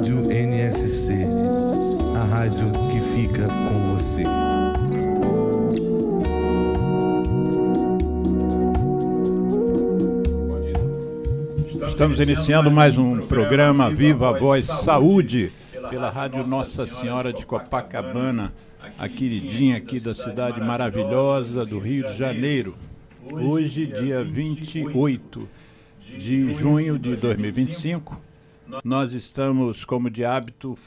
Rádio NSC, a rádio que fica com você. Estamos iniciando mais um programa Viva a Voz Saúde pela Rádio Nossa Senhora de Copacabana, a queridinha aqui da cidade maravilhosa do Rio de Janeiro. Hoje, dia 28 de junho de 2025, nós estamos, como de hábito,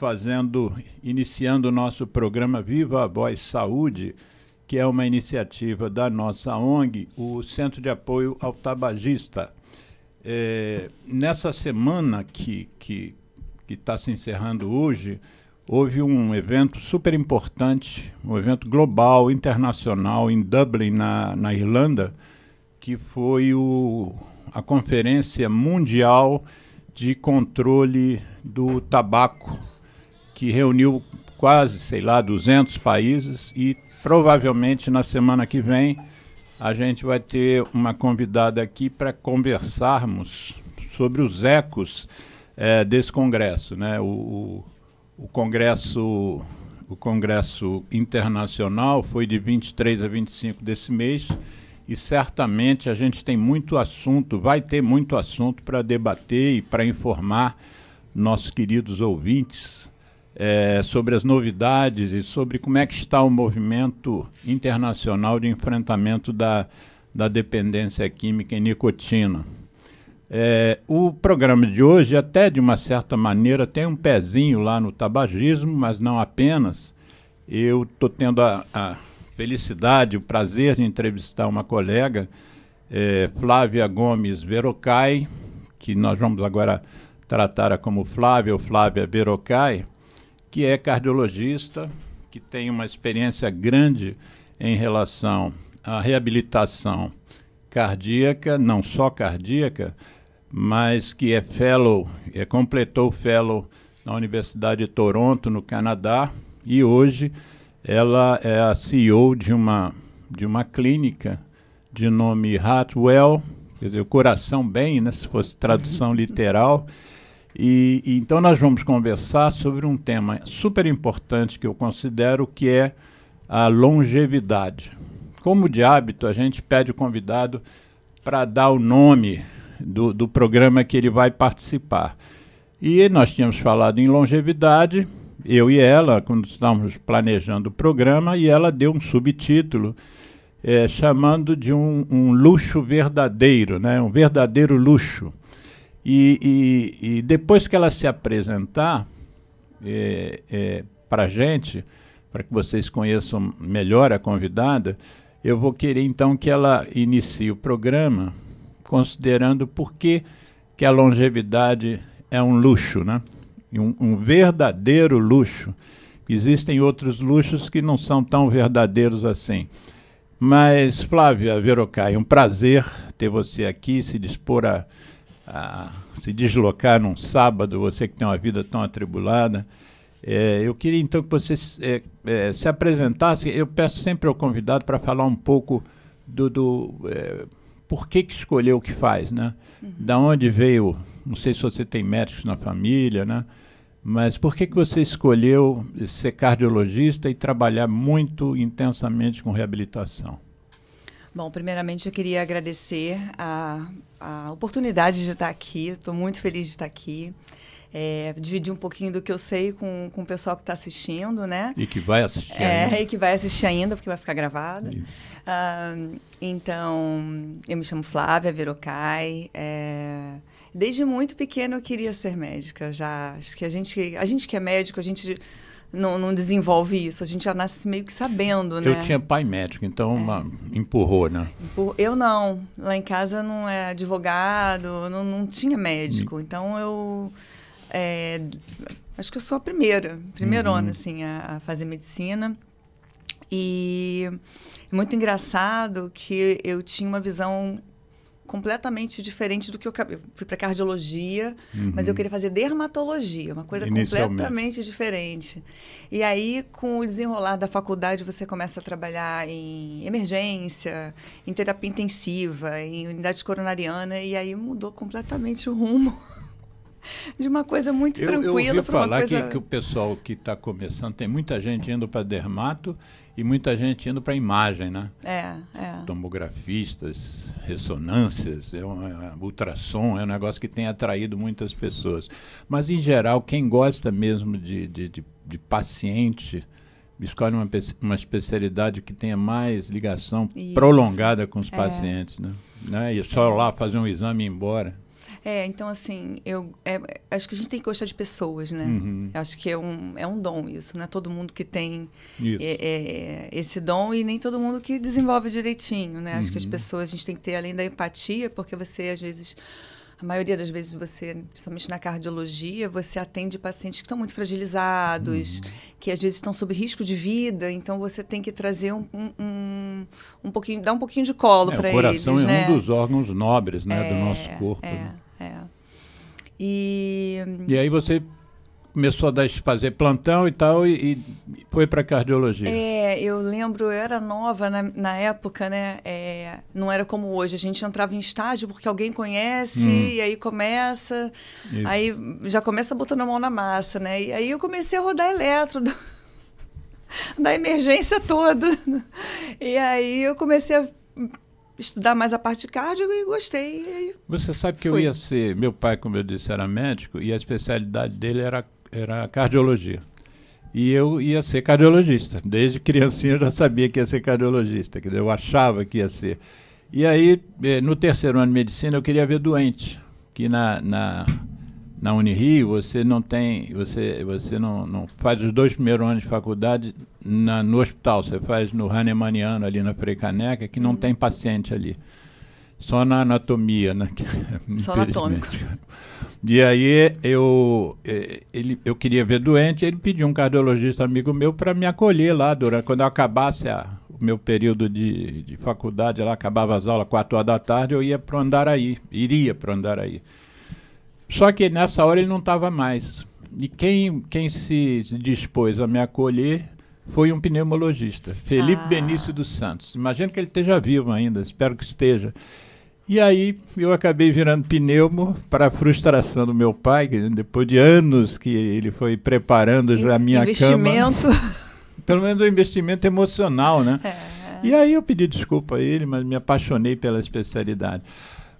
iniciando o nosso programa Viva a Voz Saúde, que é uma iniciativa da nossa ONG, o Centro de Apoio ao Tabagista. Nessa semana que está se encerrando hoje, houve um evento super importante, um evento global, internacional, em Dublin, na Irlanda, que foi a Conferência Mundial de Controle do Tabaco, que reuniu quase, 200 países, e provavelmente na semana que vem a gente vai ter uma convidada aqui para conversarmos sobre os ecos desse congresso, né? O congresso internacional foi de 23 a 25 desse mês, e certamente a gente tem muito assunto, vai ter muito assunto para debater e para informar nossos queridos ouvintes sobre as novidades e sobre como é que está o movimento internacional de enfrentamento da dependência química em nicotina. O programa de hoje, até de uma certa maneira, tem um pezinho lá no tabagismo, mas não apenas. Eu estou tendo a felicidade, o prazer de entrevistar uma colega, Flávia Gomes Verocai, que nós vamos agora tratar como Flávia ou Flávia Verocai, que é cardiologista, que tem uma experiência grande em relação à reabilitação cardíaca, não só cardíaca, mas que é fellow, completou o fellow na Universidade de Toronto, no Canadá, e hoje ela é a CEO de uma clínica de nome Heartwell, quer dizer, o coração bem, né, se fosse tradução literal. E então nós vamos conversar sobre um tema super importante que eu considero, que é a longevidade. Como de hábito, a gente pede o convidado para dar o nome do programa que ele vai participar. E nós tínhamos falado em longevidade, eu e ela, quando estávamos planejando o programa, e ela deu um subtítulo chamando de um luxo verdadeiro, né? Um verdadeiro luxo. E depois que ela se apresentar para a gente, para que vocês conheçam melhor a convidada, eu vou querer então que ela inicie o programa considerando por que a longevidade é um luxo, né? Um verdadeiro luxo. Existem outros luxos que não são tão verdadeiros assim. Mas, Flávia Verocai, é um prazer ter você aqui, se dispor a se deslocar num sábado, você que tem uma vida tão atribulada. Eu queria então que você se apresentasse. Eu peço sempre ao convidado para falar um pouco por que escolheu o que faz, né? Da onde veio, não sei se você tem médicos na família, né? Mas por que você escolheu ser cardiologista e trabalhar muito intensamente com reabilitação? Bom, primeiramente eu queria agradecer a oportunidade de estar aqui. Estou muito feliz de estar aqui. Dividir um pouquinho do que eu sei com o pessoal que está assistindo, né? E que vai assistir ainda. E que vai assistir ainda, porque vai ficar gravado. Então, eu me chamo Flávia Verocai. Desde muito pequena eu queria ser médica. Acho que a gente que é médico, a gente não desenvolve isso. A gente já nasce meio que sabendo, né? Eu tinha pai médico, então empurrou, né? Eu não. Lá em casa não é advogado, não tinha médico. Então eu acho que eu sou a primeirona, assim, a fazer medicina. E é muito engraçado que eu tinha uma visão completamente diferente do que eu fui para cardiologia, mas eu queria fazer dermatologia, uma coisa completamente diferente. E aí, com o desenrolar da faculdade, você começa a trabalhar em emergência, em terapia intensiva, em unidade coronariana, e aí mudou completamente o rumo. de uma coisa muito tranquila eu ouvi para uma falar coisa... que o pessoal que está começando, tem muita gente indo para dermato e muita gente indo para imagem, né? Tomografistas, ressonâncias, ultrassom, é um negócio que tem atraído muitas pessoas. Mas, em geral, quem gosta mesmo de paciente, escolhe uma especialidade que tenha mais ligação prolongada com os pacientes, né? E só lá fazer um exame e ir embora. Então, assim, acho que a gente tem que gostar de pessoas, né? Acho que é um dom isso, não é todo mundo que tem esse dom e nem todo mundo que desenvolve direitinho, né? Acho que as pessoas, a gente tem que ter, além da empatia, porque você, às vezes, a maioria das vezes você, principalmente na cardiologia, você atende pacientes que estão muito fragilizados, que às vezes estão sob risco de vida, então você tem que trazer um pouquinho, dar um pouquinho de colo para eles. O coração é né? um dos órgãos nobres, né, do nosso corpo. Né? E aí você começou a fazer plantão e tal e foi para cardiologia. Eu lembro, eu era nova na época, né? Não era como hoje. A gente entrava em estágio porque alguém conhece e aí começa... Isso. Aí já começa botando a mão na massa, né? E aí eu comecei a rodar eletro da emergência toda. E aí eu comecei a estudar mais a parte de cardio e gostei. Você sabe que eu ia ser... Meu pai, como eu disse, era médico e a especialidade dele era cardiologia. E eu ia ser cardiologista. Desde criancinha eu já sabia que ia ser cardiologista. Quer dizer, eu achava que ia ser. E aí, no terceiro ano de medicina, eu queria ver doente. Que na Unirio, você não tem... Você não faz os 2 primeiros anos de faculdade no hospital. Você faz no Hahnemanniano, ali na Frei Caneca, que não tem paciente ali. Só na anatomia, né? Só anatômico. E aí eu queria ver doente, ele pediu um cardiologista amigo meu para me acolher lá quando eu acabasse o meu período de faculdade, lá acabava as aulas 4 horas da tarde, eu ia para o Andaraí, iria para o Andaraí. Só que nessa hora ele não estava mais. E quem se dispôs a me acolher foi um pneumologista, Felipe Benício dos Santos. Imagino que ele esteja vivo ainda, espero que esteja. E aí eu acabei virando pneumo para a frustração do meu pai, que depois de anos que ele foi preparando já a minha investimento. cama. Pelo menos um investimento emocional, né? E aí eu pedi desculpa a ele, mas me apaixonei pela especialidade.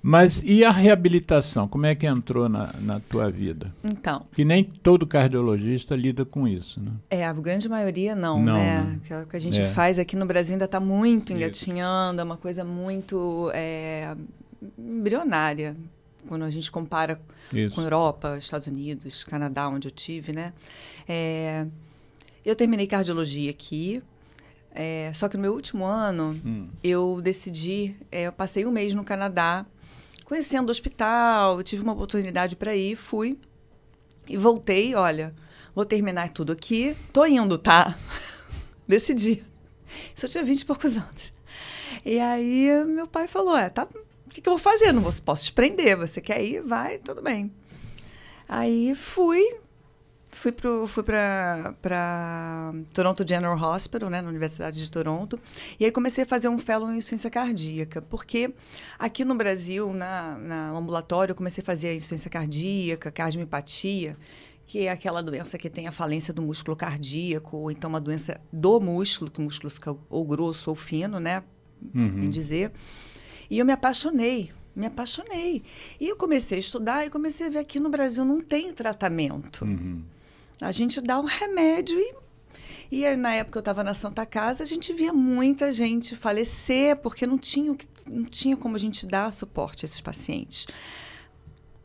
Mas e a reabilitação? Como é que entrou na tua vida? Então... Que nem todo cardiologista lida com isso, né? A grande maioria não, né? O que a gente faz aqui no Brasil ainda está muito engatinhando, é uma coisa muito embrionária, quando a gente compara com Europa, Estados Unidos, Canadá, onde eu tive, né? Eu terminei cardiologia aqui, só que no meu último ano eu decidi, eu passei um mês no Canadá, conhecendo o hospital, eu tive uma oportunidade para ir, fui e voltei, olha, vou terminar tudo aqui, tô indo, tá? Decidi. Isso eu tinha 20 e poucos anos. E aí meu pai falou, tá, o que eu vou fazer? Não posso te prender, você quer ir? Vai, tudo bem. Aí fui para Toronto General Hospital, né, na Universidade de Toronto, e aí comecei a fazer um fellow em insuficiência cardíaca, porque aqui no Brasil, no ambulatório, eu comecei a fazer a insuficiência cardíaca, cardiomipatia, que é aquela doença que tem a falência do músculo cardíaco, ou então uma doença do músculo, que o músculo fica ou grosso ou fino, né, em dizer. E eu me apaixonei. E eu comecei a estudar e comecei a ver que aqui no Brasil não tem tratamento. A gente dá um remédio e aí, na época eu estava na Santa Casa, a gente via muita gente falecer porque não tinha como a gente dar suporte a esses pacientes.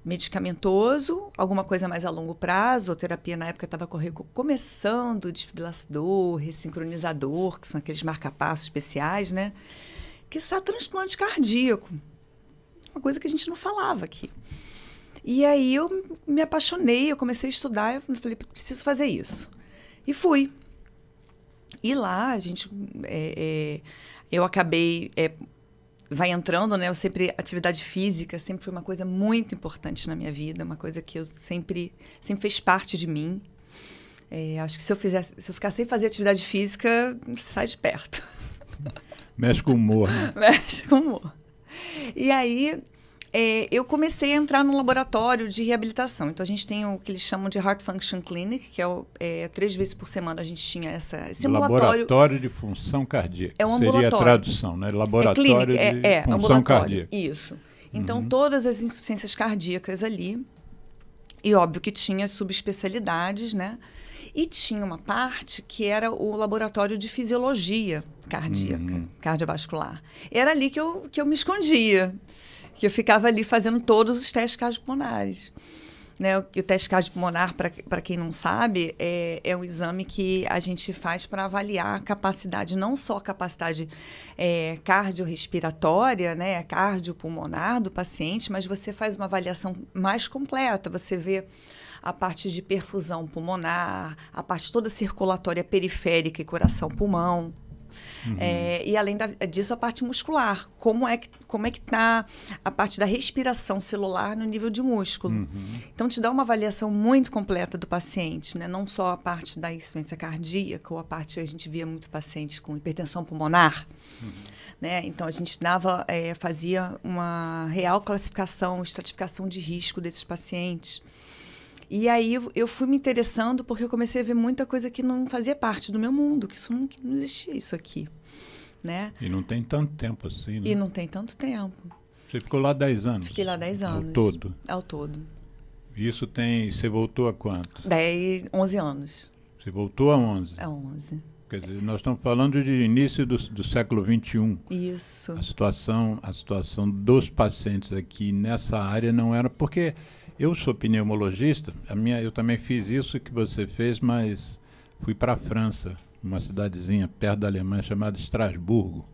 Medicamentoso, alguma coisa mais a longo prazo, a terapia na época estava começando, desfibrilador, ressincronizador, que são aqueles marca-passos especiais, né? Que é transplante cardíaco, uma coisa que a gente não falava aqui. E aí eu me apaixonei, eu comecei a estudar, eu falei, preciso fazer isso. E fui. E lá, a gente, eu acabei, vai entrando, né? Atividade física sempre foi uma coisa muito importante na minha vida, uma coisa que eu sempre fez parte de mim. Acho que se eu ficar sem fazer atividade física, sai de perto. Mexe com o humor, né? Mexe com o humor. E aí... eu comecei a entrar no laboratório de reabilitação. Então, a gente tem o que eles chamam de Heart Function Clinic, que é 3 vezes por semana a gente tinha esse ambulatório. Laboratório de função cardíaca. É um ambulatório. Seria a tradução, né? Laboratório de função cardíaca. Isso. Então, todas as insuficiências cardíacas ali. E óbvio que tinha subespecialidades, né? E tinha uma parte que era o laboratório de fisiologia cardíaca, cardiovascular. Era ali que eu me escondia, que eu ficava ali fazendo todos os testes cardiopulmonares. Né? O teste cardiopulmonar, para quem não sabe, é um exame que a gente faz para avaliar a capacidade, não só a capacidade cardiorrespiratória, né, cardiopulmonar do paciente, mas você faz uma avaliação mais completa. Você vê a parte de perfusão pulmonar, a parte toda circulatória periférica e coração-pulmão. E além disso, a parte muscular. Como é que está a parte da respiração celular no nível de músculo. Então, te dá uma avaliação muito completa do paciente, né? Não só a parte da insuficiência cardíaca, ou a parte que a gente via muito pacientes com hipertensão pulmonar. Né? Então, a gente fazia uma real classificação, estratificação de risco desses pacientes. E aí eu fui me interessando porque eu comecei a ver muita coisa que não fazia parte do meu mundo, que isso não existia isso aqui, né? E não tem tanto tempo assim, né? E não tem tanto tempo. Você ficou lá 10 anos? Fiquei lá 10 anos. Ao todo? Ao todo. Isso você voltou a quanto? 11 anos. Você voltou a 11? A 11. Quer dizer, nós estamos falando de início do século XXI. Isso. A situação dos pacientes aqui nessa área não era... Porque eu sou pneumologista, eu também fiz isso que você fez, mas fui para a França, uma cidadezinha perto da Alemanha chamada Estrasburgo.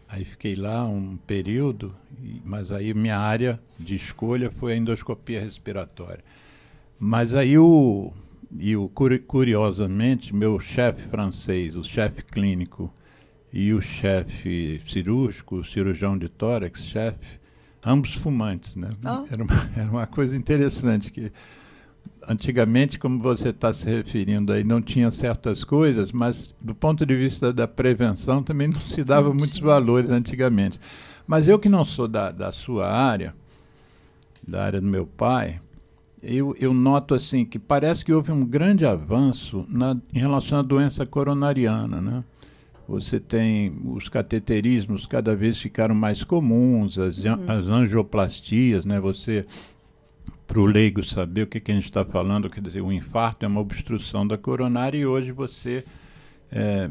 Aí fiquei lá um período, mas aí minha área de escolha foi a endoscopia respiratória. Mas aí curiosamente, meu chefe francês, o chefe clínico e o chefe cirúrgico, o cirurgião de tórax, chefe, ambos fumantes, né? Era uma coisa interessante, que antigamente, como você está se referindo aí, não tinha certas coisas, mas do ponto de vista da prevenção também não se dava muitos valores antigamente. Mas eu que não sou da sua área, da área do meu pai, eu noto assim que parece que houve um grande avanço em relação à doença coronariana, né? Você tem os cateterismos cada vez ficaram mais comuns, as angioplastias, né? Você, para o leigo saber o que a gente está falando, quer dizer, o infarto é uma obstrução da coronária e hoje você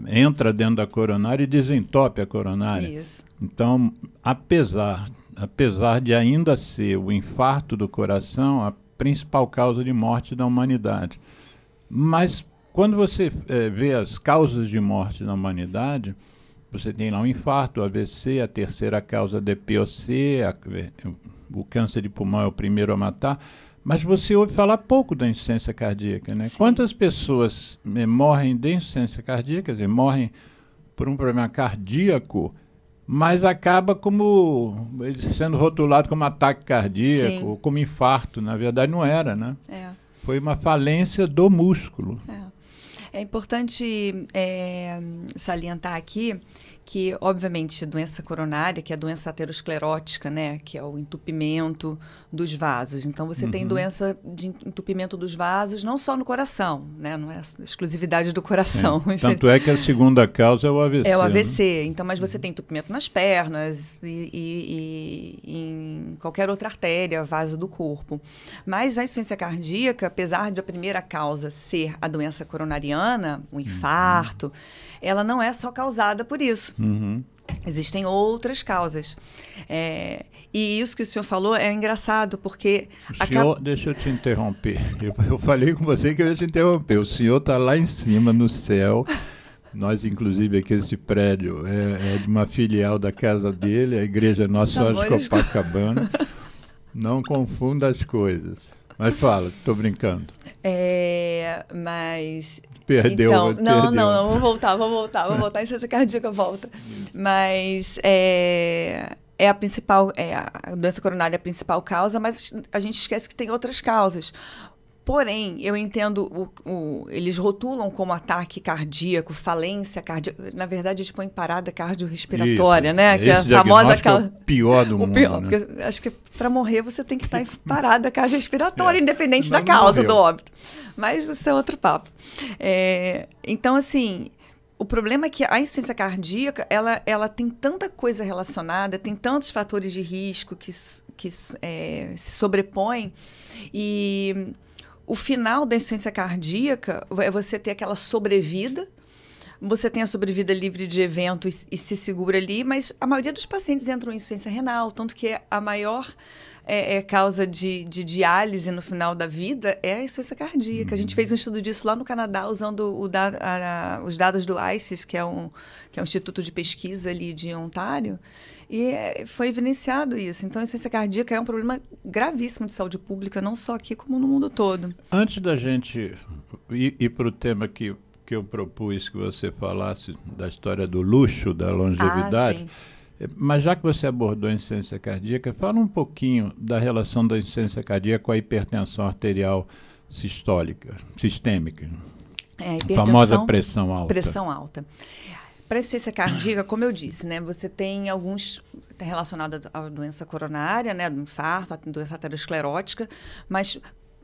entra dentro da coronária e desentope a coronária. Isso. Então, apesar de ainda ser o infarto do coração a principal causa de morte da humanidade, mas quando você vê as causas de morte na humanidade, você tem lá o infarto, o AVC, a terceira causa de POC, o câncer de pulmão é o primeiro a matar, mas você ouve falar pouco da insuficiência cardíaca, né? Sim. Quantas pessoas morrem de insuficiência cardíaca, quer dizer, morrem por um problema cardíaco, mas acaba como sendo rotulado como ataque cardíaco, Sim. ou como infarto, na verdade não era, né? Foi uma falência do músculo. É importante salientar aqui que, obviamente, doença coronária, que é a doença aterosclerótica, né, que é o entupimento dos vasos. Então, você tem doença de entupimento dos vasos não só no coração, né, não é exclusividade do coração. Tanto é que a segunda causa é o AVC. É o AVC. Né? Então, mas você tem entupimento nas pernas e em qualquer outra artéria, vaso do corpo. Mas a insuficiência cardíaca, apesar de a primeira causa ser a doença coronariana, o infarto, ela não é só causada por isso. Existem outras causas. E isso que o senhor falou é engraçado, porque... Deixa eu te interromper. Eu falei com você que eu ia te interromper. O senhor está lá em cima, no céu. Nós, inclusive, aqui esse prédio é de uma filial da casa dele, a Igreja Nossa Senhora de Copacabana. Não confunda as coisas. Mas fala, estou brincando. Mas... Perdeu. Então, não, vou voltar, insuficiência cardíaca volta. Mas a principal, a doença coronária é a principal causa, mas a gente esquece que tem outras causas. Porém, eu entendo, eles rotulam como ataque cardíaco, falência cardíaca. Na verdade, eles põem parada cardiorrespiratória, né? Que é a famosa... É o pior do mundo. Pior, né? Porque acho que para morrer você tem que estar em parada cardiorrespiratória, independente da causa do óbito. Mas isso é outro papo. Então, assim... O problema é que a insuficiência cardíaca, ela tem tanta coisa relacionada, tem tantos fatores de risco que se sobrepõem, e o final da insuficiência cardíaca é você ter aquela sobrevida, você tem a sobrevida livre de evento e se segura ali, mas a maioria dos pacientes entram em insuficiência renal, tanto que a maior causa de diálise no final da vida é a insuficiência cardíaca. A gente fez um estudo disso lá no Canadá, usando os dados do ICES, que é um instituto de pesquisa ali de Ontário, e foi evidenciado isso. Então, a insuficiência cardíaca é um problema gravíssimo de saúde pública, não só aqui, como no mundo todo. Antes da gente ir para o tema que eu propus que você falasse da história do luxo, da longevidade... Sim. Mas já que você abordou a insuficiência cardíaca, fala um pouquinho da relação da insuficiência cardíaca com a hipertensão arterial sistêmica. A famosa pressão alta. Pressão alta. Para a insuficiência cardíaca, como eu disse, né, você tem alguns relacionados à doença coronária, né, do infarto, à doença aterosclerótica, mas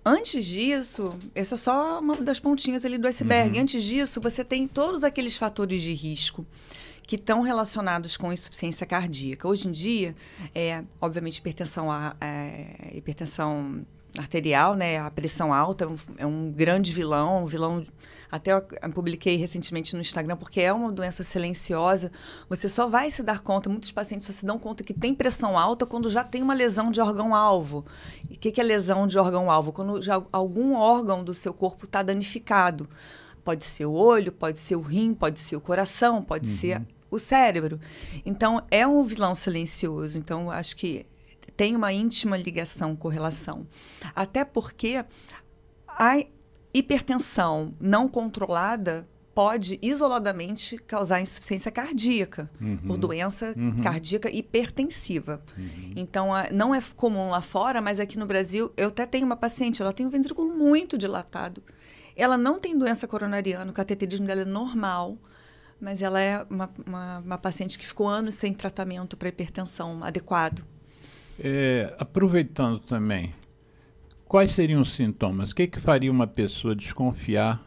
antes disso, essa é só uma das pontinhas ali do iceberg. Antes disso, você tem todos aqueles fatores de risco que estão relacionados com insuficiência cardíaca. Hoje em dia, obviamente, hipertensão arterial, né, a pressão alta é um grande vilão, até eu publiquei recentemente no Instagram, porque é uma doença silenciosa. Você só vai se dar conta, muitos pacientes só se dão conta que tem pressão alta quando já tem uma lesão de órgão-alvo. E o que é lesão de órgão-alvo? Quando já algum órgão do seu corpo está danificado. Pode ser o olho, pode ser o rim, pode ser o coração, pode ser o cérebro. Então, é um vilão silencioso. Então, acho que tem uma íntima ligação, correlação. Até porque a hipertensão não controlada pode, isoladamente, causar insuficiência cardíaca, por doença cardíaca hipertensiva. Então, não é comum lá fora, mas aqui no Brasil, eu até tenho uma paciente, ela tem um ventrículo muito dilatado. Ela não tem doença coronariana, o cateterismo dela é normal, mas ela é uma paciente que ficou anos sem tratamento para hipertensão adequado. Aproveitando também, quais seriam os sintomas? O que faria uma pessoa desconfiar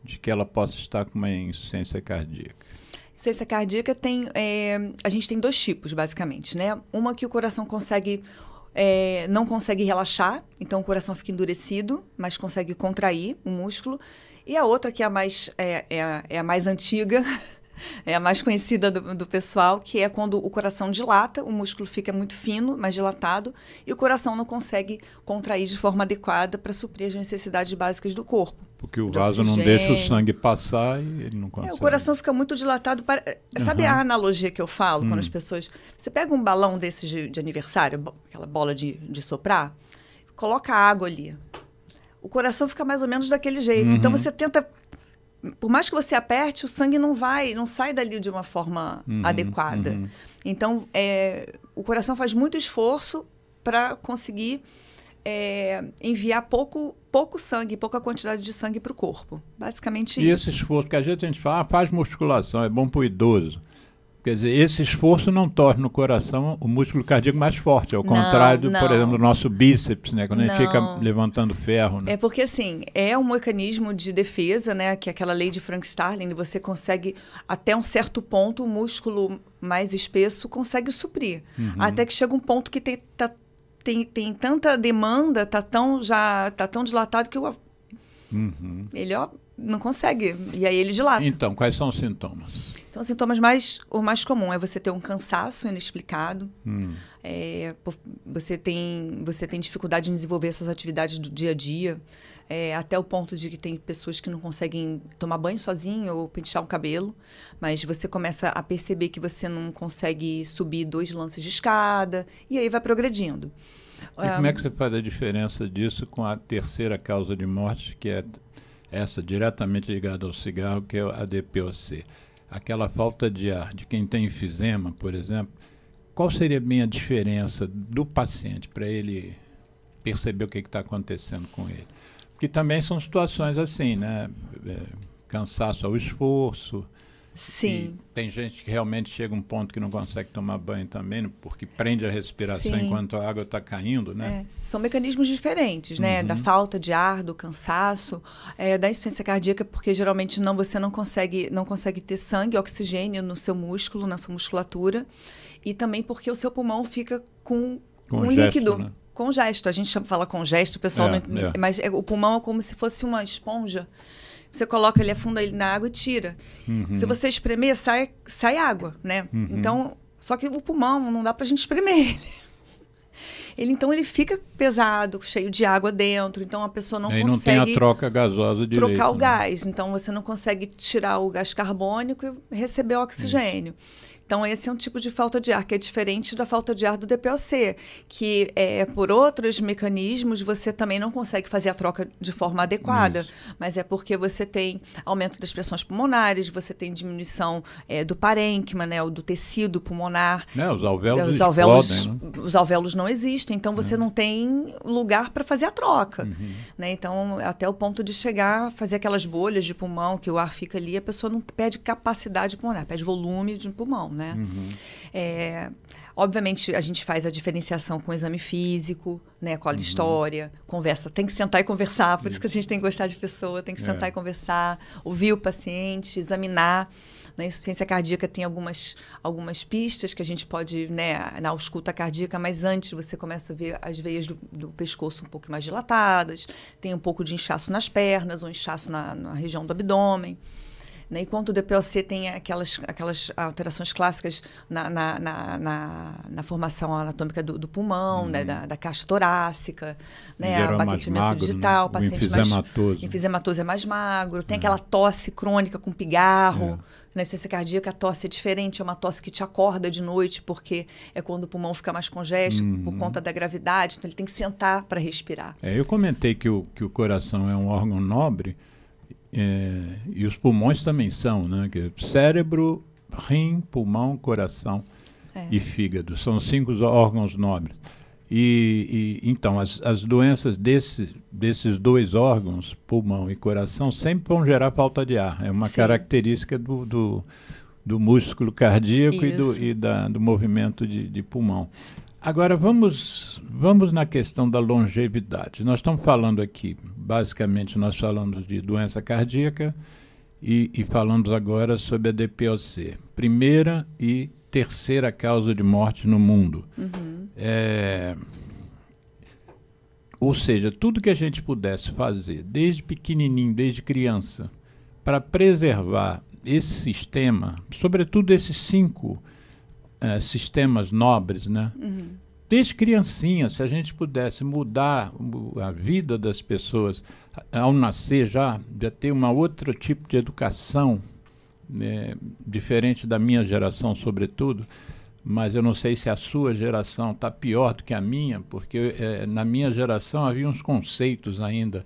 de que ela possa estar com uma insuficiência cardíaca? Insuficiência cardíaca a gente tem dois tipos, basicamente, né? Uma que o coração não consegue relaxar, então o coração fica endurecido, mas consegue contrair o músculo. E a outra, que é a mais antiga, é a mais conhecida do pessoal, que é quando o coração dilata, o músculo fica muito fino, mais dilatado, e o coração não consegue contrair de forma adequada para suprir as necessidades básicas do corpo. Porque o vaso não deixa o sangue passar e ele não consegue. O coração fica muito dilatado. Sabe a analogia que eu falo quando as pessoas... Você pega um balão desses de aniversário, aquela bola de soprar, coloca água ali. O coração fica mais ou menos daquele jeito. Então você tenta... Por mais que você aperte, o sangue não sai dali de uma forma adequada. Então, o coração faz muito esforço para conseguir enviar pouco sangue, pouca quantidade de sangue para o corpo. Basicamente isso. E esse esforço, porque às vezes a gente fala, faz musculação, é bom para o idoso. Quer dizer, esse esforço não torna o coração, o músculo cardíaco mais forte, ao contrário, por exemplo, do nosso bíceps, né? Quando a gente fica levantando ferro. Né? É porque, assim, é um mecanismo de defesa, né? Que é aquela lei de Frank-Starling, você consegue, até um certo ponto, o músculo mais espesso consegue suprir. Até que chega um ponto que tem tanta demanda, tá tão dilatado que ele não consegue. E aí ele dilata. Então, quais são os sintomas? Então, os sintomas o mais comum é você ter um cansaço inexplicado, você tem dificuldade em desenvolver suas atividades do dia a dia, até o ponto de que tem pessoas que não conseguem tomar banho sozinho ou pentear um cabelo, mas você começa a perceber que você não consegue subir 2 lances de escada, e aí vai progredindo. E como é que você faz a diferença disso com a terceira causa de morte, que é essa diretamente ligada ao cigarro, que é a DPOC? Aquela falta de ar, de quem tem enfisema, por exemplo, qual seria bem a diferença do paciente para ele perceber o que está acontecendo com ele? Que também são situações assim, né? Cansaço ao esforço. Sim. E tem gente que realmente chega a um ponto que não consegue tomar banho também, porque prende a respiração enquanto a água está caindo, né? São mecanismos diferentes, né? Da falta de ar, do cansaço, da insuficiência cardíaca, porque geralmente você não consegue ter sangue, oxigênio no seu músculo, na sua musculatura, e também porque o seu pulmão fica com um líquido. Né? Congesto. A gente fala congesto, o pessoal não... Mas o pulmão é como se fosse uma esponja. Você coloca ele, afunda ele na água e tira. Se você espremer, sai água, né? Então, só que o pulmão, não dá pra gente espremer ele. Então, ele fica pesado, cheio de água dentro. Então, a pessoa não consegue... não tem a troca gasosa direito. Trocar o gás. Então, você não consegue tirar o gás carbônico e receber o oxigênio. Então, esse é um tipo de falta de ar, que é diferente da falta de ar do DPOC, que por outros mecanismos você também não consegue fazer a troca de forma adequada, mas é porque você tem aumento das pressões pulmonares, você tem diminuição do parênquima, né, ou do tecido pulmonar. Os alvéolos explodem, né? Os alvéolos não existem, então você não tem lugar para fazer a troca. Né? Então, até o ponto de chegar a fazer aquelas bolhas de pulmão, que o ar fica ali, a pessoa não perde capacidade pulmonar, perde volume de pulmão. Né? Obviamente, a gente faz a diferenciação com o exame físico, né, com a história, conversa. Tem que sentar e conversar, por isso que a gente tem que gostar de pessoa, tem que sentar e conversar, ouvir o paciente, examinar. Na insuficiência cardíaca tem algumas pistas que a gente pode, né, na ausculta cardíaca, mas antes você começa a ver as veias do pescoço um pouco mais dilatadas, tem um pouco de inchaço nas pernas, ou inchaço na região do abdômen. Né? Enquanto o DPOC tem aquelas alterações clássicas na formação anatômica do pulmão, né? da caixa torácica, né? Abaquetimento digital, o paciente enfisematóso é mais magro, tem aquela tosse crônica com pigarro. Na insuficiência cardíaca, a tosse é diferente, é uma tosse que te acorda de noite, porque é quando o pulmão fica mais congesto, por conta da gravidade, então ele tem que sentar para respirar. Eu comentei que o coração é um órgão nobre, e os pulmões também são, né? Que cérebro, rim, pulmão, coração e fígado. São 5 órgãos nobres. Então, as doenças desses 2 órgãos, pulmão e coração, sempre vão gerar falta de ar. É uma característica do músculo cardíaco e do movimento de pulmão. Agora, vamos na questão da longevidade. Nós estamos falando aqui, basicamente, nós falamos de doença cardíaca e falamos agora sobre a DPOC. Primeira e terceira causa de morte no mundo. Ou seja, tudo que a gente pudesse fazer, desde pequenininho, desde criança, para preservar esse sistema, sobretudo esses 5 sistemas nobres, né? Desde criancinha, se a gente pudesse mudar a vida das pessoas ao nascer já ter um outro tipo de educação, né, diferente da minha geração, sobretudo, mas eu não sei se a sua geração está pior do que a minha, porque na minha geração havia uns conceitos ainda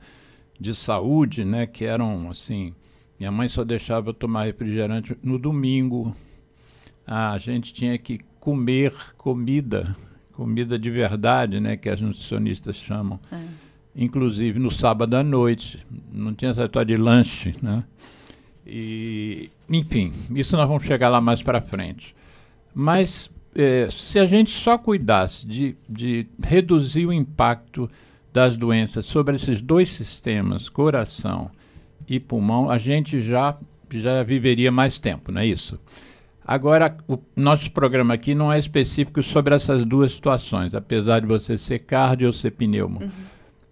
de saúde, né, que eram assim, minha mãe só deixava eu tomar refrigerante no domingo. A gente tinha que comer comida de verdade, né, que as nutricionistas chamam. Inclusive no sábado à noite, não tinha essa história de lanche, né? E, enfim, isso nós vamos chegar lá mais para frente. Mas se a gente só cuidasse de reduzir o impacto das doenças sobre esses 2 sistemas, coração e pulmão, a gente já viveria mais tempo, não é isso? Agora, o nosso programa aqui não é específico sobre essas 2 situações, apesar de você ser cardio ou ser pneumo.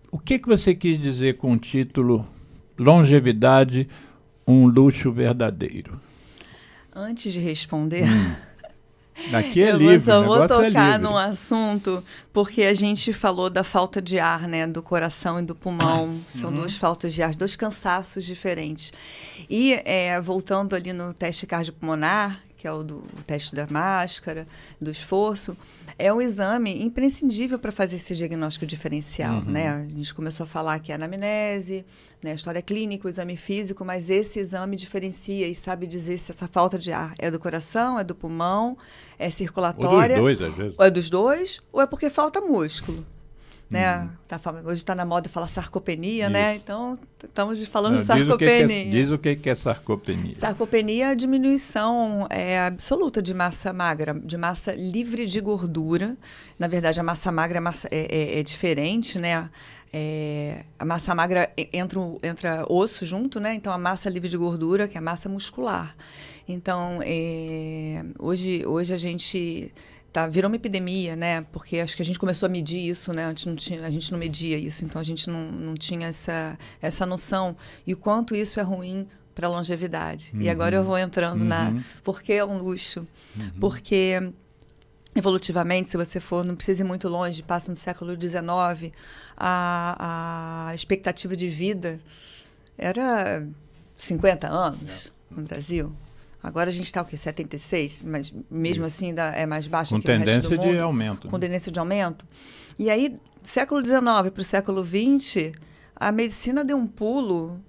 O que você quis dizer com o título Longevidade, um luxo verdadeiro? Antes de responder... Daqui é livre, eu só vou tocar num assunto, porque a gente falou da falta de ar, né, do coração e do pulmão. São 2 faltas de ar, 2 cansaços diferentes. E voltando ali no teste cardiopulmonar, que é o teste da máscara, do esforço, é o exame imprescindível para fazer esse diagnóstico diferencial. Né? A gente começou a falar que é a anamnese, né, a história clínica, o exame físico, mas esse exame diferencia e sabe dizer se essa falta de ar é do coração, é do pulmão, é circulatória. Ou dos 2, às vezes. Ou é dos 2, ou é porque falta músculo. né? Hoje está na moda falar sarcopenia, né? Então, estamos falando de sarcopenia. Diz o que é sarcopenia. Sarcopenia é a diminuição absoluta de massa magra, de massa livre de gordura. Na verdade, a massa magra é diferente, né? A massa magra entra osso junto, né? Então, a massa livre de gordura, que é a massa muscular. Então, hoje a gente... virou uma epidemia, né? Porque acho que a gente começou a medir isso, né? Antes a gente não media isso, então a gente não tinha essa noção. E o quanto isso é ruim para a longevidade. E agora eu vou entrando porque é um luxo. Porque, evolutivamente, se você não precisa ir muito longe, passa no século XIX, a expectativa de vida era 50 anos no Brasil. Agora a gente está, o quê? 76? Mas mesmo assim ainda é mais baixo que o resto do mundo. Com tendência de aumento. Com tendência de aumento. E aí, século XIX para o século XX, a medicina deu um pulo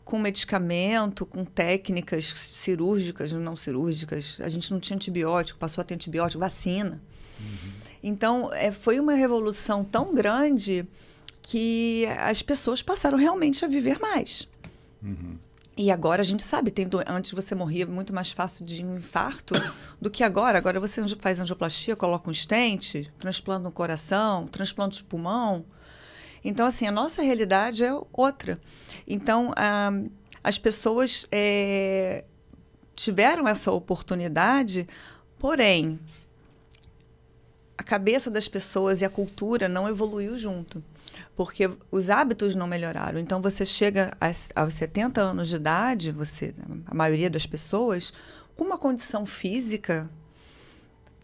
com medicamento, com técnicas cirúrgicas, não cirúrgicas. A gente não tinha antibiótico, passou a ter antibiótico, vacina. Então, foi uma revolução tão grande que as pessoas passaram realmente a viver mais. E agora a gente sabe, antes você morria muito mais fácil de um infarto do que agora. Agora você faz angioplastia, coloca um stent, transplanta um coração, transplanta de pulmão. Então, assim, a nossa realidade é outra. Então, as pessoas tiveram essa oportunidade, porém, a cabeça das pessoas e a cultura não evoluiu junto. Porque os hábitos não melhoraram. Então, você chega aos 70 anos de idade, a maioria das pessoas, com uma condição física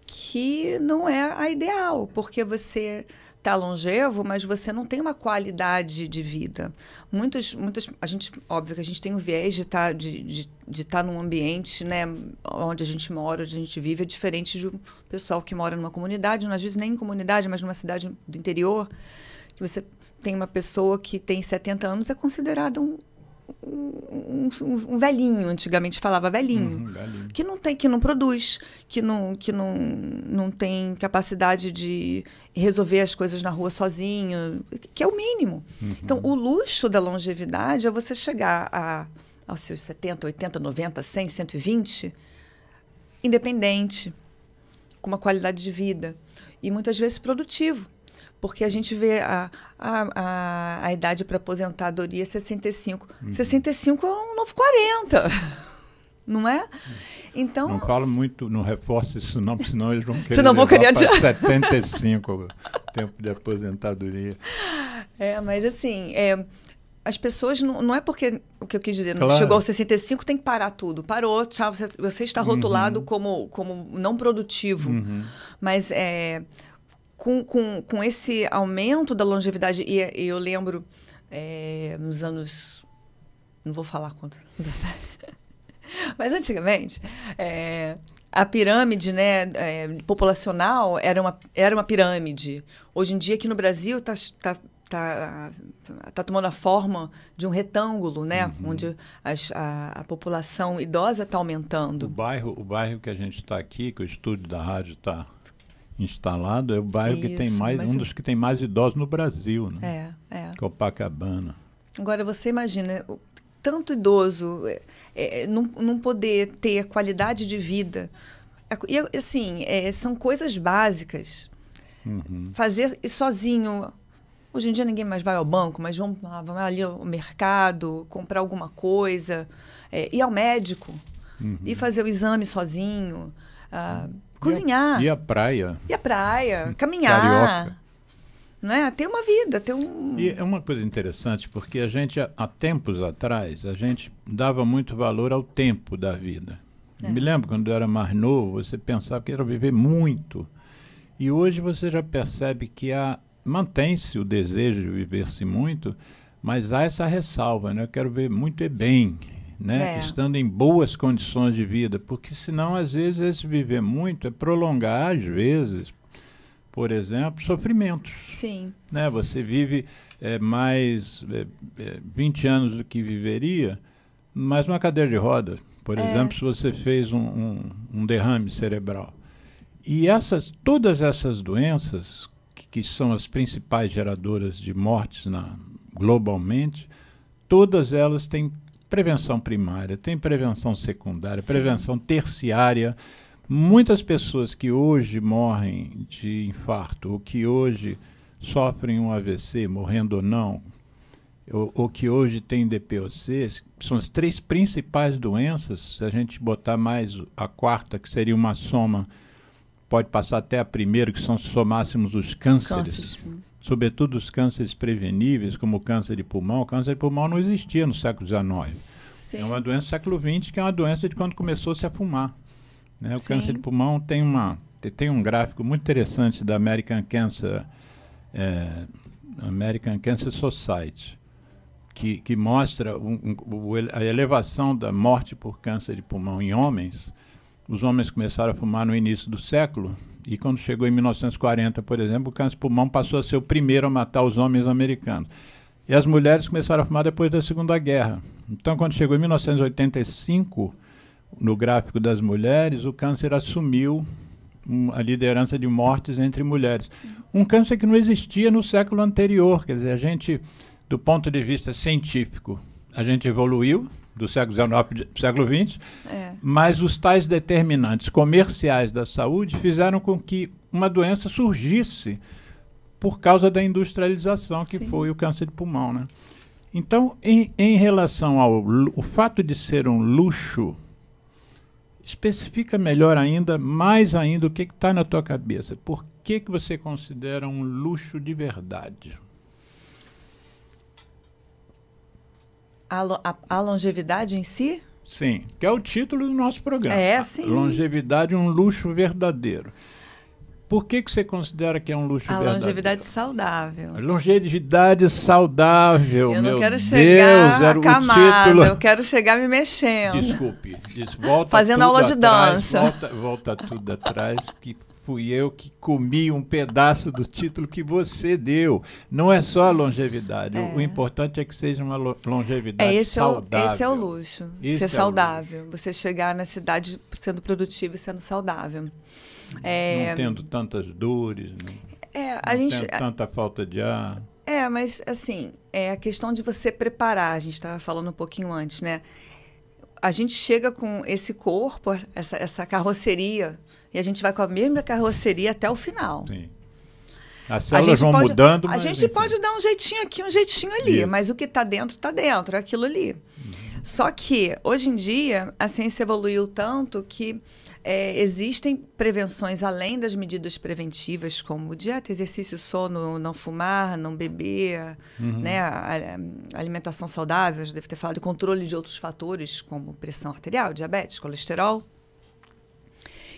que não é a ideal, porque você está longevo, mas você não tem uma qualidade de vida. Óbvio que a gente tem um viés de estar num ambiente, né, onde a gente mora, onde a gente vive, é diferente do pessoal que mora numa comunidade, às vezes nem em comunidade, mas numa cidade do interior, que você tem uma pessoa que tem 70 anos, é considerada um velhinho, antigamente falava velhinho, velhinho, que não produz, que não tem capacidade de resolver as coisas na rua sozinho, que é o mínimo. Então, o luxo da longevidade é você chegar aos seus 70, 80, 90, 100, 120, independente, com uma qualidade de vida e muitas vezes produtivo. Porque a gente vê a idade para aposentadoria 65. 65 é um novo 40, não é? Então, não falo muito, não reforço isso não, porque senão eles vão querer senão vou querer para 75 o tempo de aposentadoria. Mas assim, as pessoas, não é porque, o que eu quis dizer, Claro. Chegou aos 65, tem que parar tudo. Parou, tchau, você está rotulado como não produtivo. Mas com esse aumento da longevidade, e eu lembro nos anos... Não vou falar quantos. Mas antigamente, a pirâmide, né, populacional era uma pirâmide. Hoje em dia, aqui no Brasil, tá tomando a forma de um retângulo, né, onde a população idosa está aumentando. O bairro que a gente está aqui, que o estúdio da rádio está instalado, é o bairro que tem um dos que tem mais idosos no Brasil, né? Copacabana. Agora, você imagina, tanto idoso não poder ter qualidade de vida. E, assim, são coisas básicas. Fazer sozinho. Hoje em dia ninguém mais vai ao banco, mas vamos ali ao mercado, comprar alguma coisa, ir ao médico, ir fazer o exame sozinho, cozinhar. E a praia. Caminhar. Carioca. Não é? Ter uma vida, E é uma coisa interessante, porque a gente, há tempos atrás, a gente dava muito valor ao tempo da vida. Me lembro, quando eu era mais novo, você pensava que era viver muito. E hoje você já percebe que mantém-se o desejo de viver-se muito, mas há essa ressalva, né? Eu quero ver muito e bem, né? Estando em boas condições de vida, porque senão, às vezes, esse viver muito é prolongar, às vezes, por exemplo, sofrimentos. Sim. Né? Você vive mais 20 anos do que viveria, mas uma cadeira de roda, por exemplo, se você fez um derrame cerebral. E todas essas doenças que são as principais geradoras de mortes globalmente, todas elas têm prevenção primária, têm prevenção secundária, prevenção terciária. Muitas pessoas que hoje morrem de infarto, ou que hoje sofrem um AVC, morrendo ou não, ou que hoje têm DPOC, são as 3 principais doenças. Se a gente botar mais a quarta, que seria uma soma, pode passar até a primeira, que são, se somássemos os cânceres, sobretudo os cânceres preveníveis, como o câncer de pulmão. O câncer de pulmão não existia no século XIX. Sim. É uma doença do século XX, que é uma doença de quando começou-se a fumar. Né? O câncer de pulmão tem um gráfico muito interessante da American Cancer Society, que mostra a elevação da morte por câncer de pulmão em homens. Os homens começaram a fumar no início do século, e quando chegou em 1940, por exemplo, o câncer de pulmão passou a ser o primeiro a matar os homens americanos. E as mulheres começaram a fumar depois da Segunda Guerra. Então, quando chegou em 1985, no gráfico das mulheres, o câncer assumiu a liderança de mortes entre mulheres. Um câncer que não existia no século anterior. Quer dizer, a gente, do ponto de vista científico, a gente evoluiu do século XIX para o século XX, mas os tais determinantes comerciais da saúde fizeram com que uma doença surgisse por causa da industrialização, que foi o câncer de pulmão, né? Então, em relação ao fato de ser um luxo, especifica melhor ainda, mais ainda, o que está na tua cabeça. Por que você considera um luxo de verdade? A longevidade em si? Sim, que é o título do nosso programa. Sim. Longevidade, um luxo verdadeiro. Por que você considera que é um luxo verdadeiro? A longevidade saudável. A longevidade saudável, eu não meu quero chegar Deus, era acamada, o título. Eu quero chegar me mexendo. Desculpe, volta fazendo tudo aula de atrás, dança. Volta tudo atrás, que fui eu que comi um pedaço do título que você deu. Não é só a longevidade. O importante é que seja uma longevidade saudável. Esse é o luxo. Ser saudável. Você chegar na cidade sendo produtivo e sendo saudável. Não tendo tantas dores, tendo tanta falta de ar. Mas assim, é a questão de você preparar. A gente estava falando um pouquinho antes, né? A gente chega com esse corpo, essa carroceria, e a gente vai com a mesma carroceria até o final. Sim. As células vão mudando, mas... A gente pode dar um jeitinho aqui, um jeitinho ali, mas o que está dentro, é aquilo ali. Só que, hoje em dia, a ciência evoluiu tanto que existem prevenções além das medidas preventivas, como dieta, exercício, sono, não fumar, não beber, né, a alimentação saudável, já deve ter falado, controle de outros fatores, como pressão arterial, diabetes, colesterol,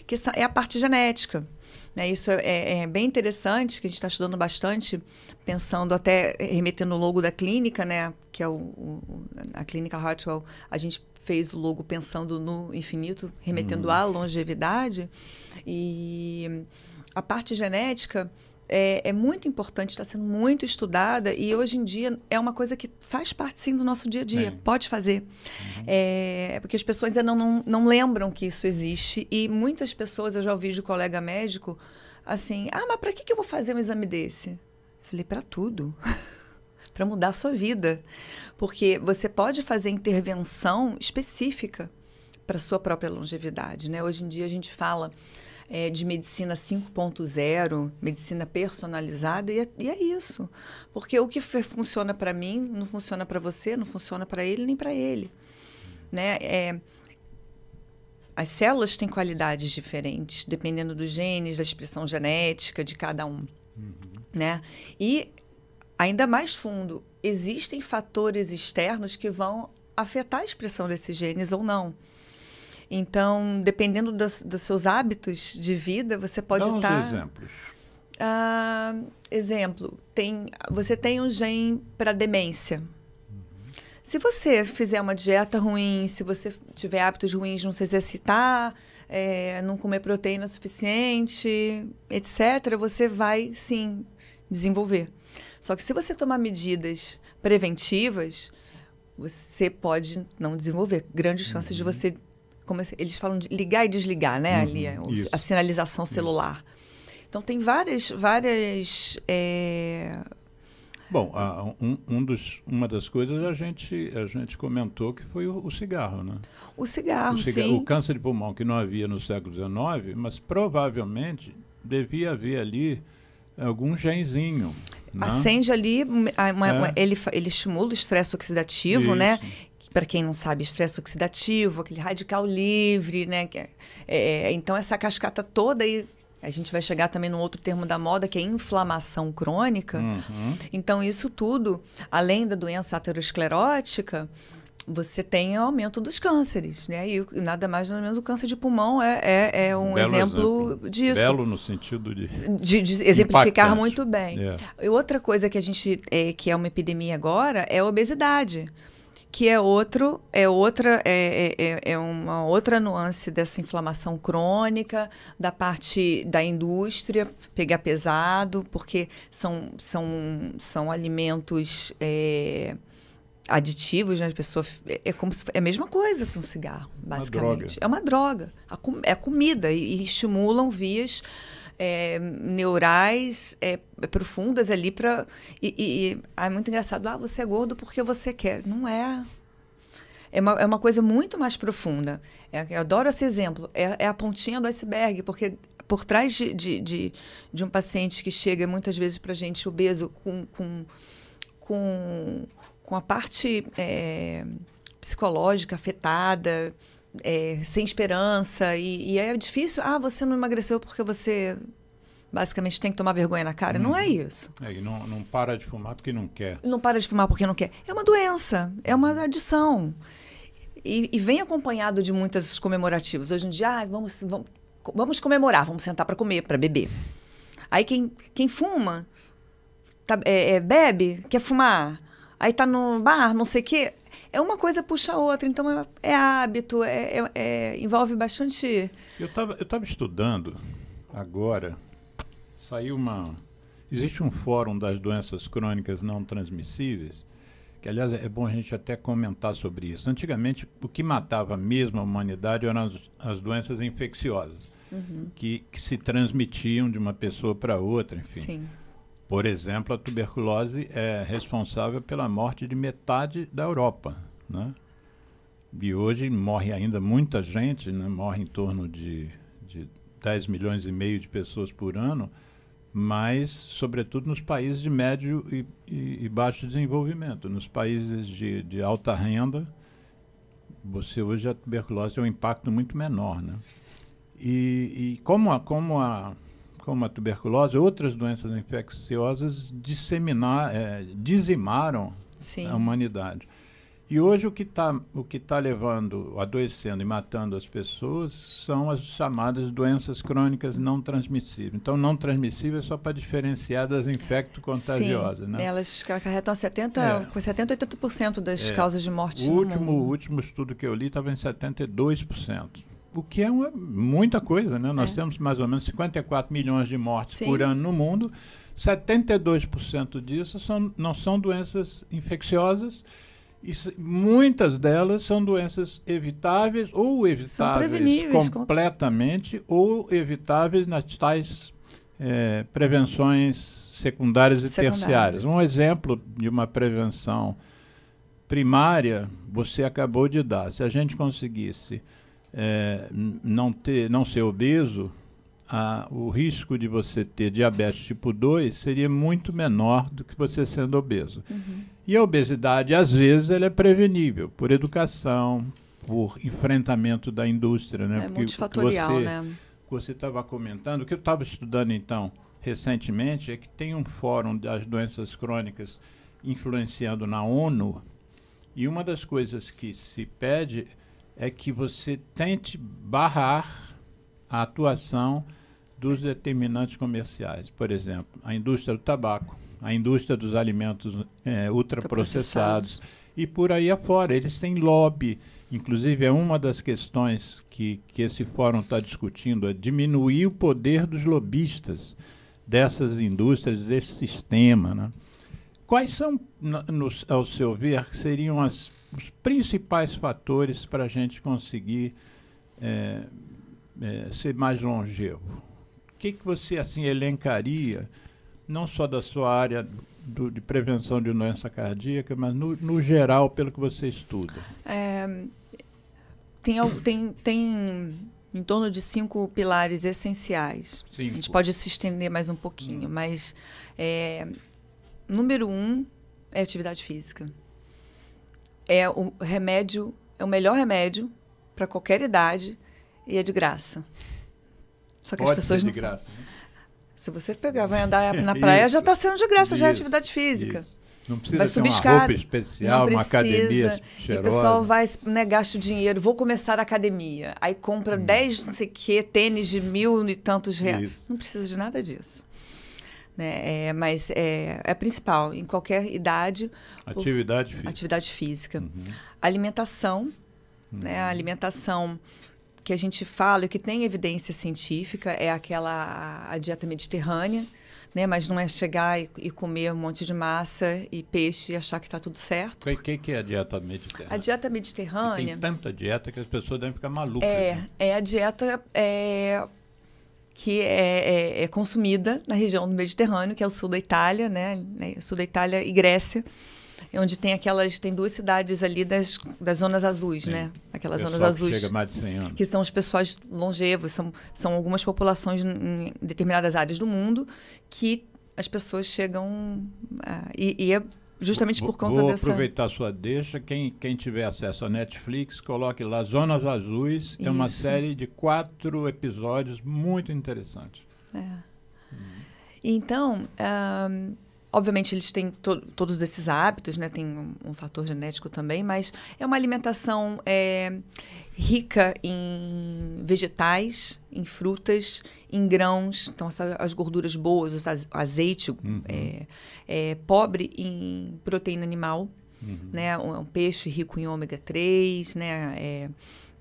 que é a parte genética. Né? Isso é bem interessante, que a gente está estudando bastante, pensando até, remetendo o logo da clínica, né? Que é a clínica Hartwell, a gente fez o logo pensando no infinito, remetendo à longevidade. E a parte genética é muito importante, está sendo muito estudada, e hoje em dia é uma coisa que faz parte, sim, do nosso dia a dia. Pode fazer. Porque as pessoas ainda não lembram que isso existe, e muitas pessoas, eu já ouvi de colega médico, assim, mas para que eu vou fazer um exame desse? Eu falei, para tudo. Para mudar a sua vida. Porque você pode fazer intervenção específica para a sua própria longevidade, né? Hoje em dia a gente fala de medicina 5.0, medicina personalizada, e é isso. Porque o que funciona para mim não funciona para você, não funciona para ele nem para ele. Né? As células têm qualidades diferentes, dependendo dos genes, da expressão genética de cada um. Né? E, ainda mais fundo, existem fatores externos que vão afetar a expressão desses genes ou não. Então, dependendo dos seus hábitos de vida, você pode estar... Dá uns exemplos. Exemplo, você tem um gene para demência. Se você fizer uma dieta ruim, se você tiver hábitos ruins, não se exercitar, não comer proteína suficiente, etc., você vai, sim, desenvolver. Só que se você tomar medidas preventivas, você pode não desenvolver. Grandes chances de você... Como eles falam de ligar e desligar, né? Ali, a sinalização celular. Então, tem várias Bom, uma das coisas a gente comentou que foi o cigarro, né? O cigarro, sim. O câncer de pulmão que não havia no século XIX, mas provavelmente devia haver ali algum genzinho. Né? Acende ali, ele estimula o estresse oxidativo, Isso. né? Para quem não sabe, estresse oxidativo, aquele radical livre, né? Então, essa cascata toda aí. A gente vai chegar também num outro termo da moda, que é inflamação crônica. Uhum. Então, isso tudo, além da doença aterosclerótica, você tem aumento dos cânceres, né? E nada mais nada menos o câncer de pulmão é um exemplo disso. Belo no sentido de exemplificar impactante. muito bem. É. E outra coisa que que é uma epidemia agora é a obesidade, que é uma outra nuance dessa inflamação crônica, da parte da indústria pegar pesado, porque são alimentos aditivos, né? A pessoa é a mesma coisa que um cigarro, basicamente. É uma droga. É comida e estimulam vias neurais profundas ali para é muito engraçado. Você é gordo porque você quer. Não é. É uma coisa muito mais profunda. Eu adoro esse exemplo. É a pontinha do iceberg, porque por trás de um paciente que chega muitas vezes para a gente obeso com a parte psicológica afetada, sem esperança, e é difícil. Você não emagreceu porque você basicamente tem que tomar vergonha na cara. Não é isso. E não para de fumar porque não quer. Não para de fumar porque não quer. É uma doença, é uma adição. E vem acompanhado de muitas comemorativas. Hoje em dia, vamos comemorar, vamos sentar para comer, para beber. Aí quem fuma, bebe, quer fumar, aí tá no bar, não sei o quê. Uma coisa puxa a outra, então é hábito, envolve bastante... Eu tava estudando agora, existe um fórum das doenças crônicas não transmissíveis, que, aliás, é bom a gente até comentar sobre isso. Antigamente, o que matava mesmo a humanidade eram as doenças infecciosas, que se transmitiam de uma pessoa para outra, enfim. Sim. Por exemplo, a tuberculose é responsável pela morte de metade da Europa, né? E hoje morre ainda muita gente, né? Morre em torno de 10 milhões e meio de pessoas por ano, mas, sobretudo, nos países de médio e baixo desenvolvimento. Nos países de alta renda, hoje a tuberculose tem um impacto muito menor, né? E como a tuberculose, outras doenças infecciosas dizimaram Sim. a humanidade. E hoje o que tá adoecendo e matando as pessoas são as chamadas doenças crônicas não transmissíveis. Então, não transmissíveis é só para diferenciar das infecto-contagiosas. Sim, né? Elas acarretam 70% a 80% das causas de morte no mundo. O último estudo que eu li estava em 72%. O que é muita coisa, né? Nós temos mais ou menos 54 milhões de mortes por ano no mundo. 72% disso não são doenças infecciosas. E muitas delas são doenças evitáveis ou evitáveis completamente ou evitáveis nas tais prevenções secundárias e terciárias. Um exemplo de uma prevenção primária você acabou de dar. Se a gente conseguisse não ser obeso, o risco de você ter diabetes tipo 2 seria muito menor do que você sendo obeso. E a obesidade, às vezes, ela é prevenível por educação, por enfrentamento da indústria. Né? Porque multifatorial, né? Você estava comentando, o que eu estava estudando, então, recentemente, é que tem um fórum das doenças crônicas influenciando na ONU, e uma das coisas que se pede é que você tente barrar a atuação dos determinantes comerciais. Por exemplo, a indústria do tabaco, a indústria dos alimentos ultraprocessados e por aí afora. Eles têm lobby. Inclusive, é uma das questões que esse fórum está discutindo, é diminuir o poder dos lobistas dessas indústrias, desse sistema. Né? Quais são, ao seu ver, que seriam os principais fatores para a gente conseguir ser mais longevo? que você assim elencaria, não só da sua área de prevenção de doença cardíaca, mas no geral, pelo que você estuda? Tem em torno de 5 pilares essenciais. 5. A gente pode se estender mais um pouquinho, mas número 1 é atividade física. É o melhor remédio para qualquer idade e é de graça. Só que Pode as pessoas ser não de graça. Se você vai andar na praia, já está sendo de graça, já é atividade física. Não precisa vai ter subir uma escada, roupa especial, uma academia cheirosa. E o pessoal vai, gasta o dinheiro, vou começar a academia. Aí compra 10, não sei o quê, tênis de 1.000 e tantos reais. Isso. Não precisa de nada disso. Né? Mas é principal, em qualquer idade. Atividade física. Uhum. Alimentação. Né? A alimentação que a gente fala e que tem evidência científica é a dieta mediterrânea. Né? Mas não é chegar e comer um monte de massa e peixe e achar que está tudo certo. O que é a dieta mediterrânea? A dieta mediterrânea... Tem tanta dieta que as pessoas devem ficar malucas. É a dieta que é consumida na região do Mediterrâneo, que é o sul da Itália, né? Sul da Itália e Grécia, onde tem 2 cidades ali das zonas azuis, né? Aquelas zonas azuis. Chega mais de 100 anos. Que são os pessoais longevos, são algumas populações em determinadas áreas do mundo que as pessoas chegam e é justamente por conta Vou dessa... aproveitar a sua deixa. Quem tiver acesso à Netflix, coloque lá Zonas Azuis. É uma série de 4 episódios muito interessantes. Então... obviamente, eles têm todos esses hábitos, né? Tem um fator genético também, mas é uma alimentação rica em vegetais, em frutas, em grãos. Então, as gorduras boas, o azeite, pobre em proteína animal, né? Um peixe rico em ômega 3, né?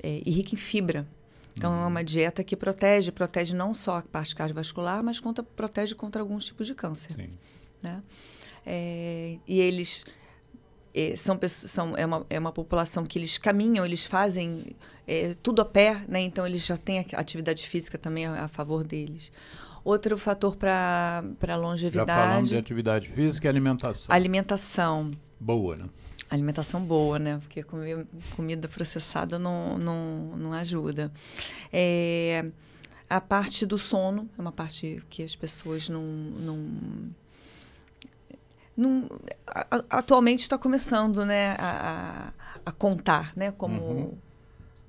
E rico em fibra. Então, é uma dieta que protege não só a parte cardiovascular, mas protege contra alguns tipos de câncer. Sim. Né? E eles é uma população que eles caminham, eles fazem tudo a pé, né? Então eles já têm atividade física também a favor deles. Outro fator para longevidade... Já falamos de atividade física e alimentação. Alimentação. Boa, né? Alimentação boa, né? Porque comer comida processada não ajuda. A parte do sono é uma parte que as pessoas atualmente está começando, né, a contar, né, como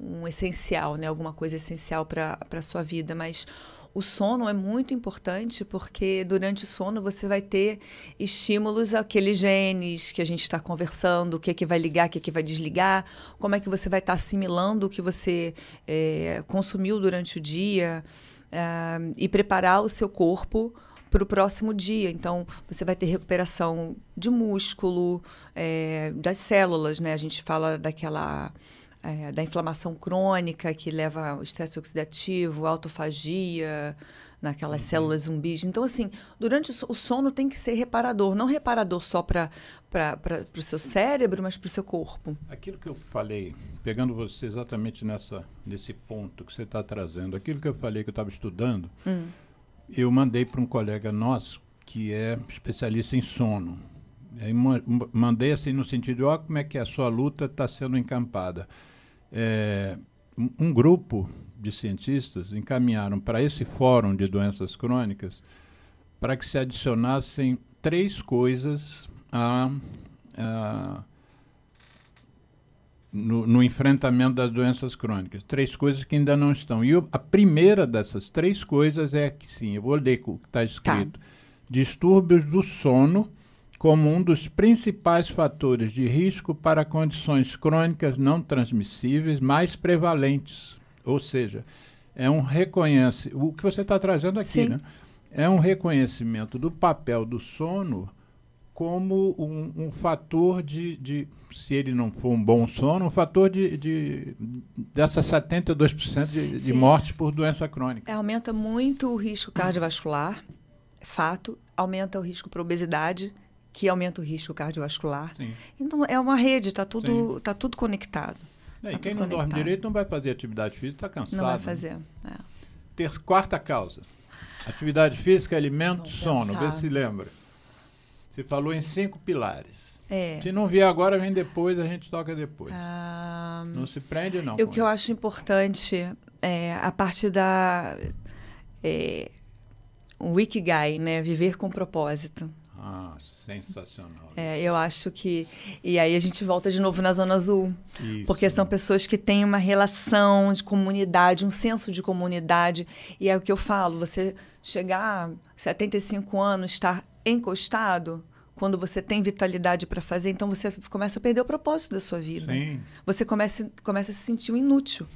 um essencial, né, alguma coisa essencial para a sua vida, mas o sono é muito importante porque durante o sono você vai ter estímulos àqueles genes que a gente está conversando, o que vai ligar, o que vai desligar, como é que você vai estar assimilando o que você consumiu durante o dia e preparar o seu corpo para o próximo dia. Então, você vai ter recuperação de músculo, das células, né? A gente fala da inflamação crônica que leva ao estresse oxidativo, autofagia, naquelas células zumbis. Então, assim, durante o sono tem que ser reparador. Não reparador só para o seu cérebro, mas para o seu corpo. Aquilo que eu falei, pegando você exatamente nesse ponto que você está trazendo, aquilo que eu falei que eu estava estudando, eu mandei para um colega nosso que é especialista em sono. Aí mandei assim no sentido de, ó, como é que a sua luta está sendo encampada. Um grupo de cientistas encaminharam para esse fórum de doenças crônicas para que se adicionassem 3 coisas no enfrentamento das doenças crônicas. 3 coisas que ainda não estão. E a primeira dessas 3 coisas é que, sim, eu vou ler o que está escrito. Tá. Distúrbios do sono como um dos principais fatores de risco para condições crônicas não transmissíveis mais prevalentes. Ou seja, o que você está trazendo aqui, sim, né? É um reconhecimento do papel do sono como um fator se ele não for um bom sono, um fator dessas 72% de mortes por doença crônica. Aumenta muito o risco cardiovascular, fato. Aumenta o risco para obesidade, que aumenta o risco cardiovascular. Sim. Então, é uma rede, está tudo conectado. E quem não dorme direito não vai fazer atividade física, está cansado. Não vai fazer. Quarta causa. Atividade física, alimento, Vamos sono. pensar. Vê se lembra. Você falou em 5 pilares. É. Se não vier agora, vem depois, a gente toca depois. Ah, Não se prende, não. o que eu acho importante é a parte da... o Ikigai, né? Viver com propósito. Ah, sensacional. Eu acho que... E aí a gente volta de novo na Zona Azul. Isso. Porque são pessoas que têm uma relação de comunidade, um senso de comunidade. E é o que eu falo, você chegar a 75 anos, estar encostado, quando você tem vitalidade para fazer, então você começa a perder o propósito da sua vida. Sim. Você começa a se sentir um inútil.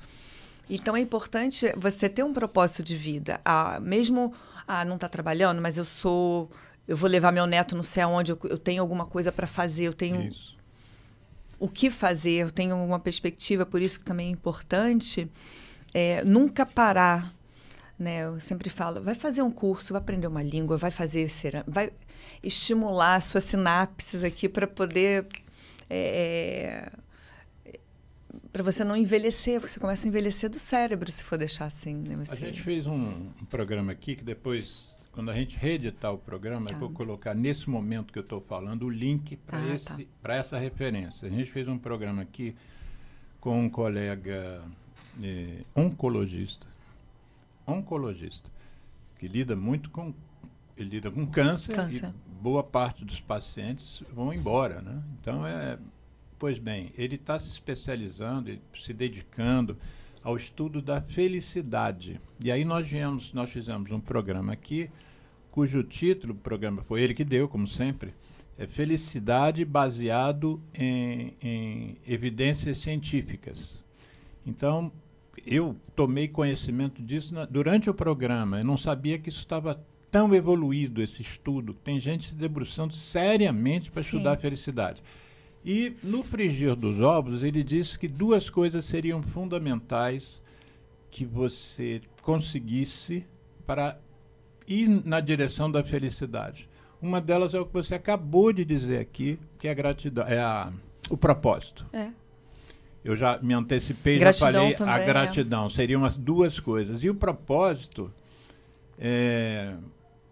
Então é importante você ter um propósito de vida. Mesmo, não está trabalhando, mas eu vou levar meu neto não sei aonde, eu tenho alguma coisa para fazer, eu tenho Isso. o que fazer, eu tenho uma perspectiva, por isso que também é importante nunca parar. Né? Eu sempre falo, vai fazer um curso, vai aprender uma língua, vai fazer vai estimular as suas sinapses aqui para poder... para você não envelhecer, você começa a envelhecer do cérebro se for deixar assim. Né? A gente fez um programa aqui que depois, quando a gente reeditar o programa, eu vou colocar nesse momento que eu estou falando o link para essa referência. A gente fez um programa aqui com um colega oncologista, que lida muito com... Ele lida com câncer. E boa parte dos pacientes vão embora, né? Então, pois bem, ele está se especializando, se dedicando ao estudo da felicidade. E aí nós fizemos um programa aqui, cujo título do programa foi ele que deu, como sempre, é Felicidade baseado em evidências científicas. Então, eu tomei conhecimento disso durante o programa. Eu não sabia que isso estava tão evoluído, esse estudo. Tem gente se debruçando seriamente para estudar a felicidade. E, no frigir dos ovos, ele disse que 2 coisas seriam fundamentais que você conseguisse para ir na direção da felicidade. Uma delas é o que você acabou de dizer aqui, que é a gratidão, o propósito. Eu já me antecipei, já falei também, a gratidão. Seriam as 2 coisas. E o propósito,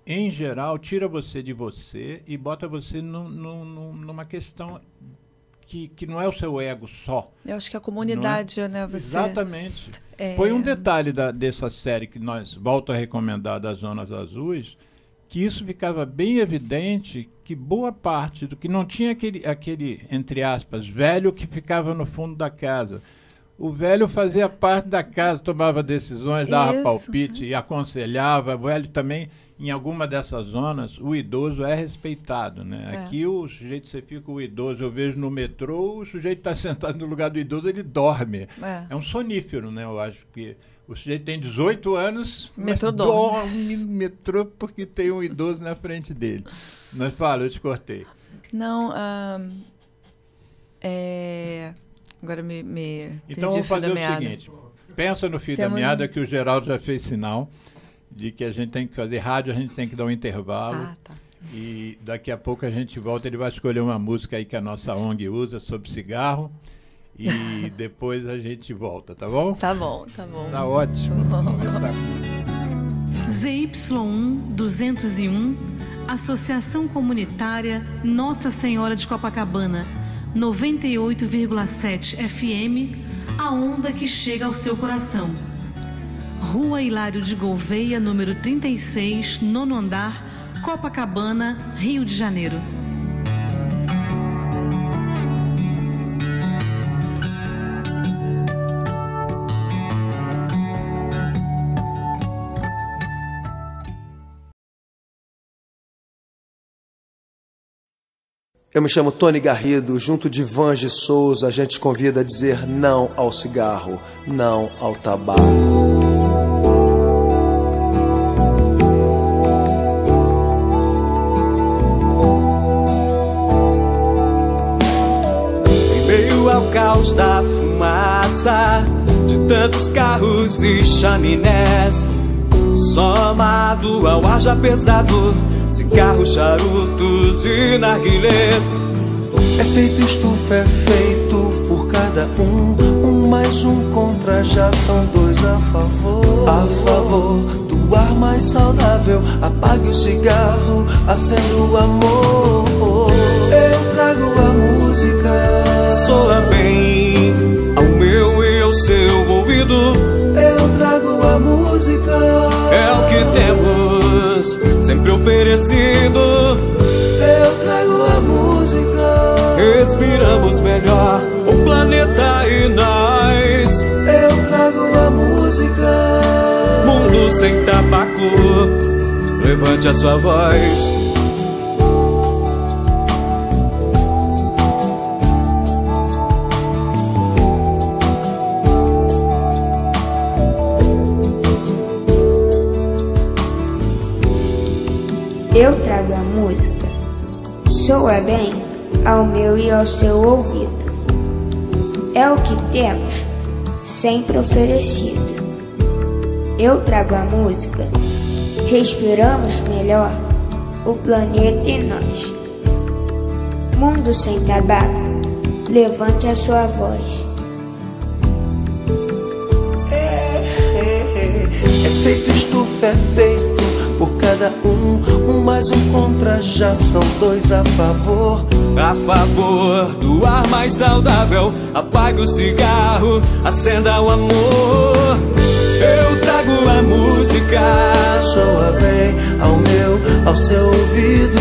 em geral, tira você de você e bota você numa questão que não é o seu ego só. Eu acho que a comunidade, né? Você... Exatamente. Foi um detalhe dessa série que nós volto a recomendar, das Zonas Azuis, que isso ficava bem evidente, que boa parte do que não tinha aquele, entre aspas, velho que ficava no fundo da casa. O velho fazia parte da casa, tomava decisões, dava palpite e aconselhava. O velho também, em alguma dessas zonas, o idoso é respeitado, né? Aqui o sujeito, você fica o idoso, eu vejo no metrô, o sujeito está sentado no lugar do idoso, ele dorme. É um sonífero, né? Eu acho que o sujeito tem 18 anos, mas dorme no metrô porque tem um idoso na frente dele. Mas fala, eu te cortei. Não, agora me então vamos fazer o seguinte, pensa no fio da meada, que o Geraldo já fez sinal de que a gente tem que fazer rádio, a gente tem que dar um intervalo. E daqui a pouco a gente volta, ele vai escolher uma música aí que a nossa ONG usa sobre cigarro e depois a gente volta, tá bom? Tá bom, tá bom. Tá ótimo. ZY1 201, Associação Comunitária Nossa Senhora de Copacabana, 98,7 FM, a onda que chega ao seu coração. Rua Hilário de Gouveia, número 36, 9º andar, Copacabana, Rio de Janeiro. Eu me chamo Tony Garrido, junto de Vange Souza, a gente convida a dizer não ao cigarro, não ao tabaco. Em meio ao caos da fumaça, de tantos carros e chaminés, somado ao ar já pesado, cigarros, charutos e narguilés. É feito estufa, é feito por cada um mais um contra, já são 2 a favor. A favor do do ar mais saudável. Apague o cigarro, acenda o amor. Eu trago a música, soa bem ao meu e ao seu ouvido. Eu trago a música, é o que temos sempre oferecido. Eu trago a música, respiramos melhor o planeta e nós. Eu trago a música, mundo sem tabaco, levante a sua voz. Eu trago a música, soa bem ao meu e ao seu ouvido. É o que temos sempre oferecido. Eu trago a música, respiramos melhor o planeta e nós. Mundo sem tabaco, levante a sua voz. Efeito estufa é feito por cada um mais um contra, já são dois a favor. A favor do ar mais saudável, apague o cigarro, acenda o amor. Eu trago a música, soa bem ao meu, ao seu ouvido.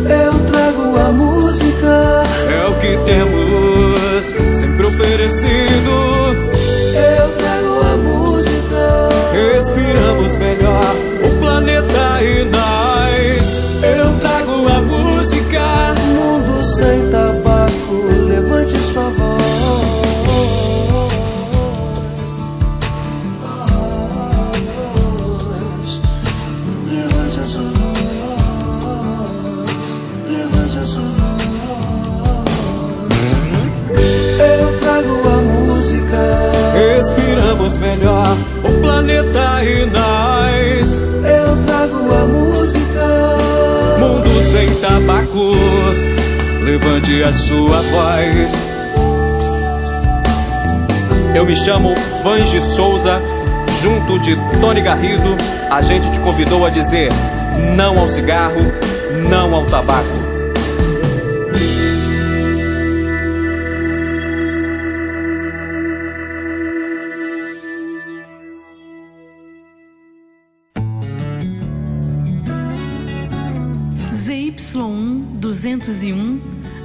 Eu trago a música, é o que temos sempre oferecido. Eu trago a música, respiramos melhor o planeta e nós. Eu trago a música, mundo sem tabaco, levante sua voz. Levante a sua voz, levante a sua voz. Eu trago a música, respiramos melhor o planeta e nós. Eu trago a música, mundo sem tabaco, levante a sua voz. Eu me chamo Vange Souza, junto de Tony Garrido, a gente te convidou a dizer não ao cigarro, não ao tabaco. ZY1 201,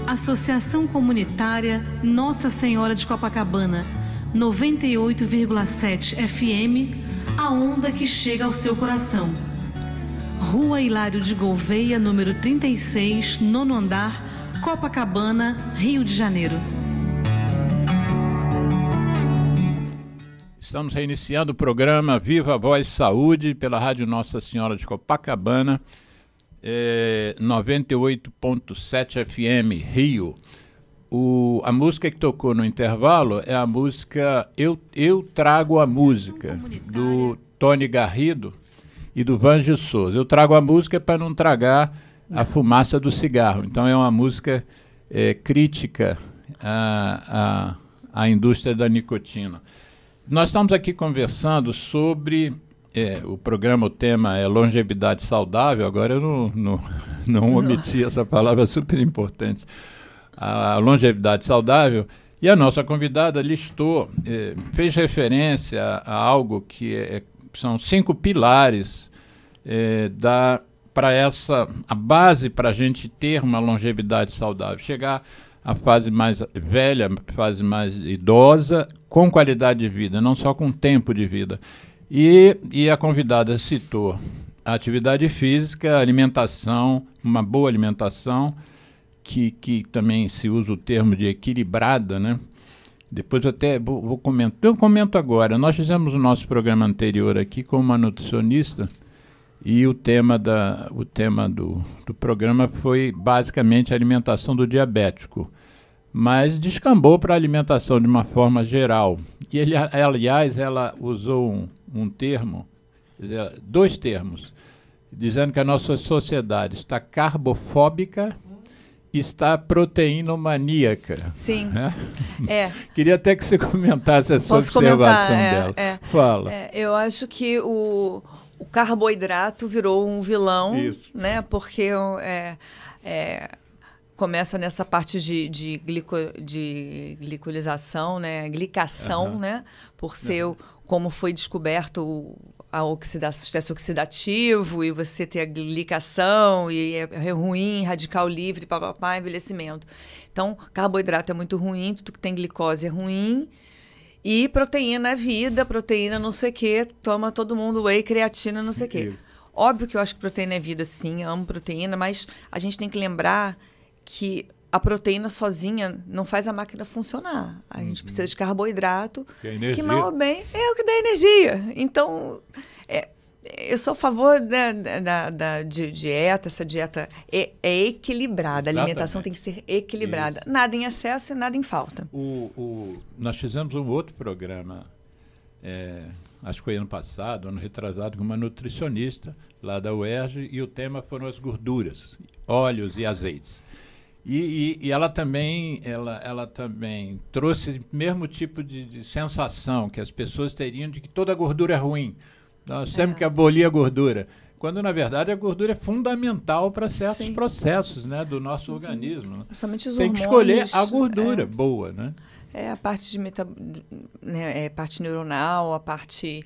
Associação Comunitária Nossa Senhora de Copacabana, 98,7 FM, a onda que chega ao seu coração. Rua Hilário de Gouveia, número 36, nono andar, Copacabana, Rio de Janeiro. Estamos reiniciando o programa Viva a Voz Saúde pela Rádio Nossa Senhora de Copacabana, 98.7 FM, Rio. A música que tocou no intervalo é a música Eu Trago a Música, do Tony Garrido e do Vange Souza. Eu trago a música para não tragar a fumaça do cigarro. Então é uma música crítica à indústria da nicotina. Nós estamos aqui conversando sobre... o programa, o tema é longevidade saudável. Agora eu não omiti essa palavra super importante. A longevidade saudável. E a nossa convidada listou, fez referência a algo que são 5 pilares a base para a gente ter uma longevidade saudável. Chegar à fase mais velha, fase mais idosa, com qualidade de vida, não só com tempo de vida. E a convidada citou a atividade física, alimentação, uma boa alimentação, que também se usa o termo de equilibrada, né? Depois eu até vou comentar. Eu comento agora. Nós fizemos o nosso programa anterior aqui com uma nutricionista e o tema do programa foi basicamente a alimentação do diabético, mas descambou para a alimentação de uma forma geral. E aliás, ela usou um termo, dois termos, dizendo que a nossa sociedade está carbofóbica está proteínomaníaca. Sim. Queria até que você comentasse a sua observação dela. Fala. Eu acho que o carboidrato virou um vilão, né? Porque começa nessa parte de glicolização, né? Glicação, né? Por ser como foi descoberto o estresse oxidativo, e você ter a glicação, e é ruim, radical livre, papapá, envelhecimento. Então, carboidrato é muito ruim, tudo que tem glicose é ruim, e proteína é vida, proteína não sei o quê, toma todo mundo whey, creatina, não sei o quê. Óbvio que eu acho que proteína é vida, sim, amo proteína, mas a gente tem que lembrar que a proteína sozinha não faz a máquina funcionar. A gente precisa de carboidrato, que mal ou bem é o que dá energia. Então, eu sou a favor de dieta. Essa dieta é equilibrada. Exatamente. A alimentação tem que ser equilibrada. Isso. Nada em excesso e nada em falta. Nós fizemos um outro programa, acho que foi ano passado, ano retrasado, com uma nutricionista lá da UERJ, e o tema foram as gorduras, óleos e azeites. E ela também trouxe o mesmo tipo de sensação que as pessoas teriam de que toda gordura é ruim. Nós temos que abolir a gordura. Quando, na verdade, a gordura é fundamental para certos processos, né, do nosso organismo. Principalmente os Tem hormônios. que escolher a gordura boa, né? A parte de parte neuronal, a parte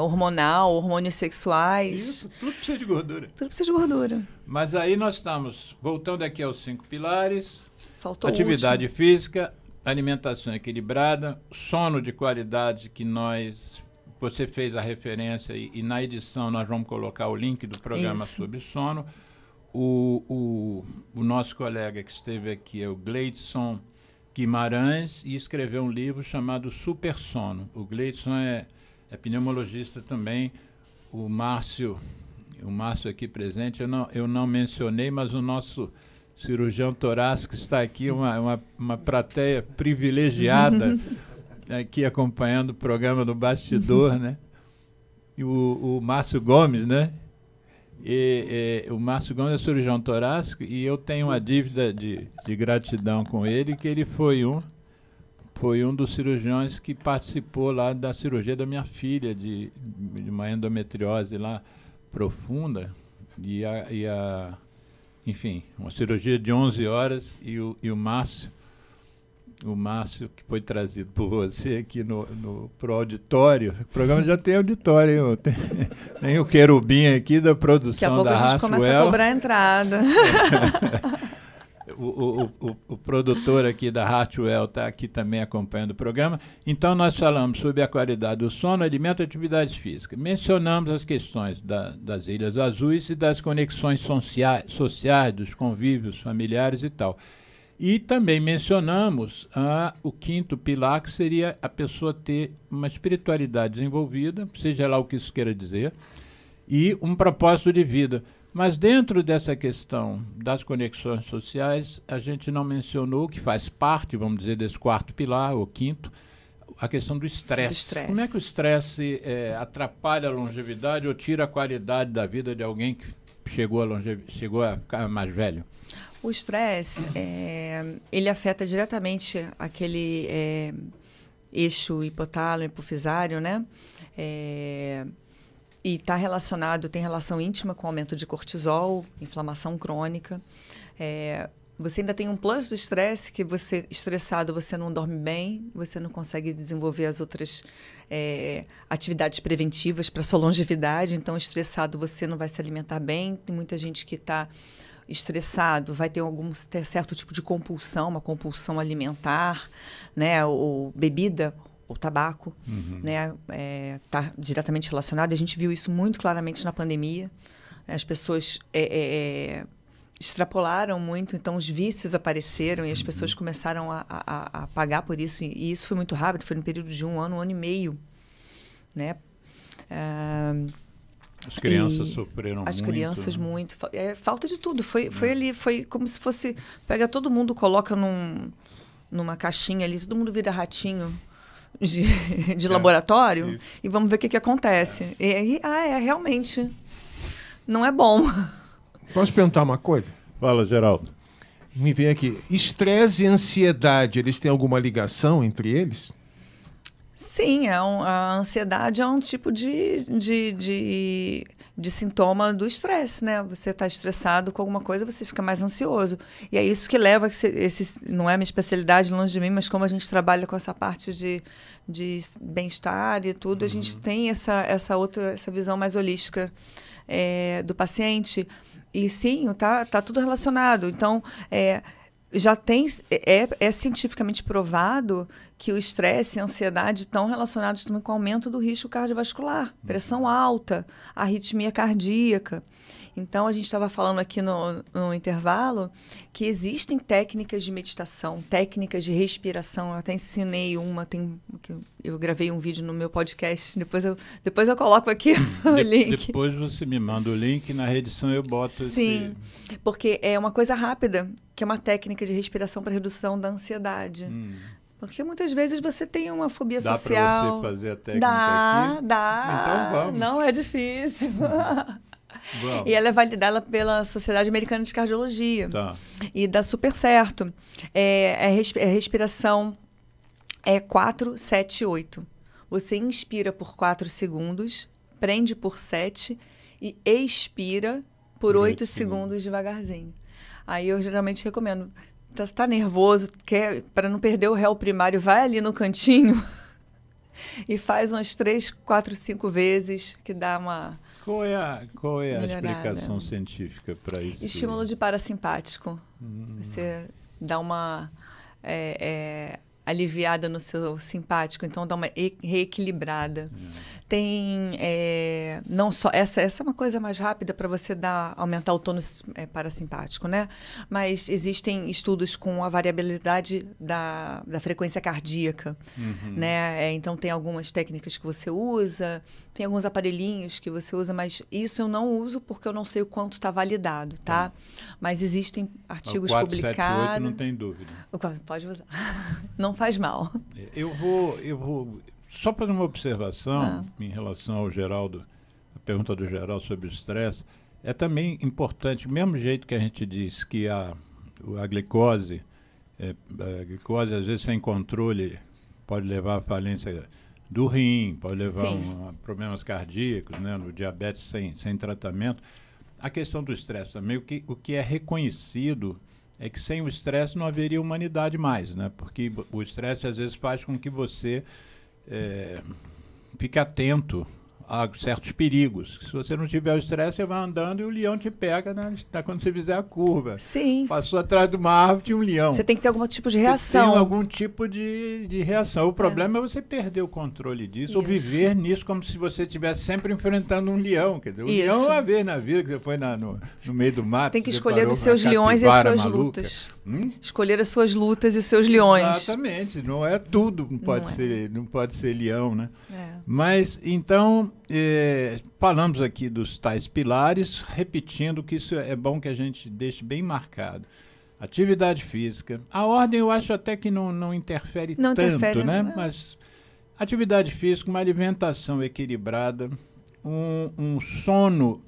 hormonal, hormônios sexuais. Isso, tudo precisa de gordura. Tudo precisa de gordura. Mas aí nós estamos voltando aqui aos 5 pilares. Faltou atividade física, alimentação equilibrada, sono de qualidade, que você fez a referência, e na edição nós vamos colocar o link do programa sobre sono. O nosso colega que esteve aqui é o Gleidson Guimarães, e escreveu um livro chamado Super Sono. O Gleidson é pneumologista também. O Márcio aqui presente, eu não mencionei, mas o nosso cirurgião torácico está aqui, uma plateia privilegiada aqui acompanhando o programa do Bastidor, né? E o Márcio Gomes, né? O Márcio Gomes é cirurgião torácico, e eu tenho uma dívida de gratidão com ele, que ele foi um dos cirurgiões que participou lá da cirurgia da minha filha, de uma endometriose lá profunda, enfim, uma cirurgia de 11 horas, e o Márcio, que foi trazido por você aqui pro auditório. O programa já tem auditório, hein? Tem o querubim aqui da produção da Hartwell. Daqui a pouco a gente começa a cobrar a entrada. O produtor aqui da Hartwell está aqui também acompanhando o programa. Então, nós falamos sobre a qualidade do sono, alimento e atividade física. Mencionamos as questões das Ilhas Azuis e das conexões sociais, dos convívios familiares e tal. E também mencionamos o 5º pilar, que seria a pessoa ter uma espiritualidade desenvolvida, seja lá o que isso queira dizer, e um propósito de vida. Mas dentro dessa questão das conexões sociais, a gente não mencionou, que faz parte, vamos dizer, desse 4º pilar, ou 5º, a questão do estresse. Como é que o estresse atrapalha a longevidade ou tira a qualidade da vida de alguém que chegou a ficar mais velho? O estresse, ele afeta diretamente aquele eixo hipotálamo, hipofisário, né? E tem relação íntima com o aumento de cortisol, inflamação crônica. Você ainda tem um plus do estresse, que você, estressado, você não dorme bem, você não consegue desenvolver as outras atividades preventivas para sua longevidade. Então, estressado, você não vai se alimentar bem. Tem muita gente que está estressado, vai ter certo tipo de compulsão, uma compulsão alimentar, né? Ou bebida, ou tabaco, né? Tá diretamente relacionado. A gente viu isso muito claramente na pandemia. As pessoas extrapolaram muito, então os vícios apareceram, e as pessoas começaram a pagar por isso. E isso foi muito rápido, foi no período de um ano e meio, né? As crianças sofreram muito. As crianças muito. Falta de tudo. Foi como se fosse... Pega todo mundo, coloca numa caixinha ali, todo mundo vira ratinho de laboratório, e vamos ver o que acontece. Realmente, não é bom. Posso perguntar uma coisa? Fala, Geraldo. Me vem aqui. Estresse e ansiedade, eles têm alguma ligação entre eles? Sim, a ansiedade é um tipo de sintoma do estresse, né? Você está estressado com alguma coisa, você fica mais ansioso. E é isso que leva, não é minha especialidade, longe de mim, mas como a gente trabalha com essa parte de bem-estar e tudo, a gente tem essa visão mais holística do paciente. E sim, tá tudo relacionado. Então, já é cientificamente provado que o estresse e a ansiedade estão relacionados também com o aumento do risco cardiovascular, pressão alta, arritmia cardíaca. Então, a gente estava falando aqui no intervalo que existem técnicas de meditação, técnicas de respiração. Eu até ensinei uma, eu gravei um vídeo no meu podcast, depois eu coloco aqui o link. Depois você me manda o link, na edição eu boto Sim, porque é uma coisa rápida, que é uma técnica de respiração para redução da ansiedade. Porque muitas vezes você tem uma fobia social. Dá para você fazer a técnica aqui? Dá. Então vamos. Não é difícil. Vamos. E ela é validada pela Sociedade Americana de Cardiologia. Tá. E dá super certo. Respiração 4, 7, 8. Você inspira por 4 segundos, prende por 7 e expira por 8 segundos devagarzinho. Aí eu geralmente recomendo. Tá nervoso, para não perder o réu primário, vai ali no cantinho e faz umas 3, 4, 5 vezes, que dá uma... Qual é a melhorada. explicação científica para isso? Estímulo de parasimpático. Você dá uma aliviada no seu simpático, então dá uma reequilibrada. Tem não só essa é uma coisa mais rápida para você aumentar o tônus parasimpático, né? Mas existem estudos com a variabilidade da frequência cardíaca, né? Então tem algumas técnicas que você usa, tem alguns aparelhinhos que você usa, mas isso eu não uso porque eu não sei o quanto está validado, tá? Mas existem artigos o 4, publicados. 7, 8 não tem dúvida. Pode usar. Não faz mal. Eu vou só fazer uma observação em relação ao Geraldo, a pergunta do Geraldo sobre o estresse. É também importante, do mesmo jeito que a gente diz que a glicose às vezes sem controle pode levar à falência do rim, pode levar a problemas cardíacos, né, no diabetes sem tratamento. A questão do estresse também, o que é reconhecido é que sem o estresse não haveria humanidade mais, né? Porque o estresse às vezes faz com que você fique atento a certos perigos. Se você não tiver o estresse, você vai andando e o leão te pega, né, quando você fizer a curva. Sim. Passou atrás de uma árvore, tinha um leão. Você tem que ter algum tipo de reação. Tem algum tipo de reação. O problema é você perder o controle disso, ou viver nisso como se você estivesse sempre enfrentando um leão. Quer dizer, o leão é uma vez na vida que você foi no meio do mato. Tem que escolher os seus leões e as suas lutas. Escolher as suas lutas e os seus leões. Exatamente. Não é tudo, não pode ser leão, né? Mas, então, falamos aqui dos tais pilares, repetindo que isso é bom que a gente deixe bem marcado. Atividade física. A ordem eu acho até que não interfere tanto, né? Mas atividade física, uma alimentação equilibrada, um sono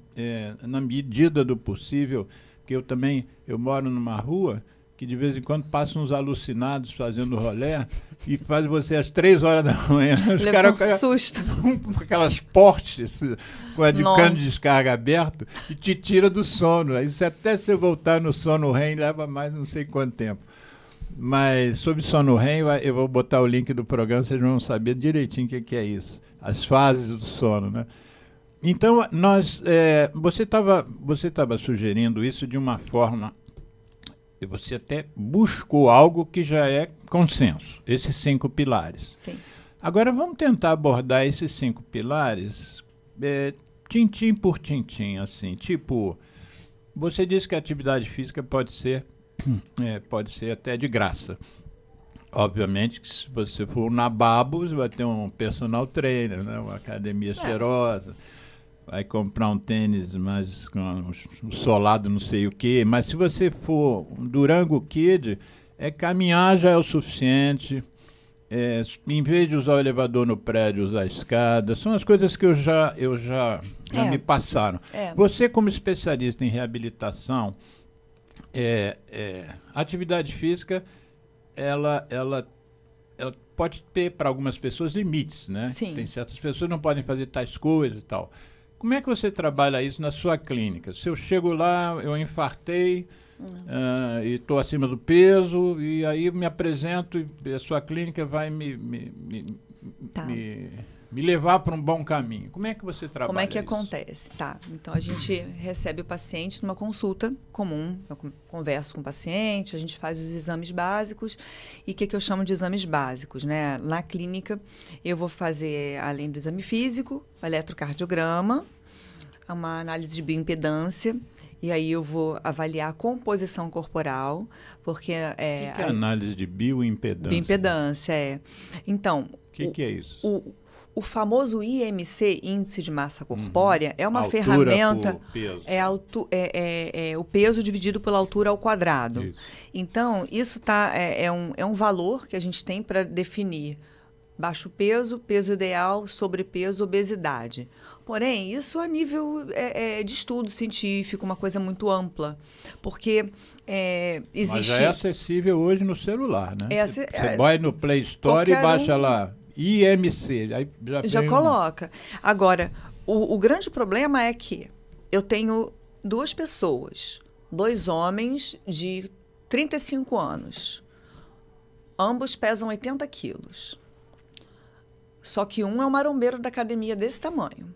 na medida do possível, que eu moro numa rua que de vez em quando passam uns alucinados fazendo rolé e faz você às 3 horas da manhã. Os caras susto. Com aquelas portes com a de cano de descarga aberto e te tira do sono. Aí até você voltar no sono REM leva mais não sei quanto tempo. Mas sobre sono REM, eu vou botar o link do programa, vocês vão saber direitinho o que é isso. As fases do sono, né? Então, você estava sugerindo isso de uma forma... E você até buscou algo que já é consenso, esses 5 pilares. Sim. Agora vamos tentar abordar esses 5 pilares tintim por tintim, assim. Tipo, você disse que a atividade física pode ser até de graça. Obviamente que se você for na Babos, vai ter um personal trainer, né? Uma academia cheirosa. Vai comprar um tênis mais um solado não sei o quê, mas se você for um Durango Kid, caminhar já é o suficiente, em vez de usar o elevador no prédio, usar a escada, são as coisas que já me passaram. Você como especialista em reabilitação, A atividade física, ela pode ter para algumas pessoas limites, né? Sim. Tem certas pessoas que não podem fazer tais coisas e tal. Como é que você trabalha isso na sua clínica? Se eu chego lá, eu infartei e estou acima do peso, e aí me apresento e a sua clínica vai me levar para um bom caminho. Como é que você trabalha Como é que isso? acontece? Tá. Então, a gente recebe o paciente numa consulta comum. Eu converso com o paciente, a gente faz os exames básicos. E o que eu chamo de exames básicos, né? Na clínica, eu vou fazer, além do exame físico, o eletrocardiograma, uma análise de bioimpedância. E aí eu vou avaliar a composição corporal, porque... O que é análise de bioimpedância? Bioimpedância, O Então... que é isso? O famoso IMC, Índice de Massa Corpórea, é uma Altura ferramenta... por peso. É o peso dividido pela altura ao quadrado. Isso. Então, isso é um valor que a gente tem para definir baixo peso, peso ideal, sobrepeso, obesidade. Porém, isso a nível de estudo científico, uma coisa muito ampla. Porque existe... Mas já é acessível hoje no celular, né? Você é, vai no Play Store e baixa lá, IMC. Aí já coloca. Agora, o grande problema é que eu tenho 2 pessoas, 2 homens de 35 anos. Ambos pesam 80 quilos. Só que um é um marombeiro da academia desse tamanho.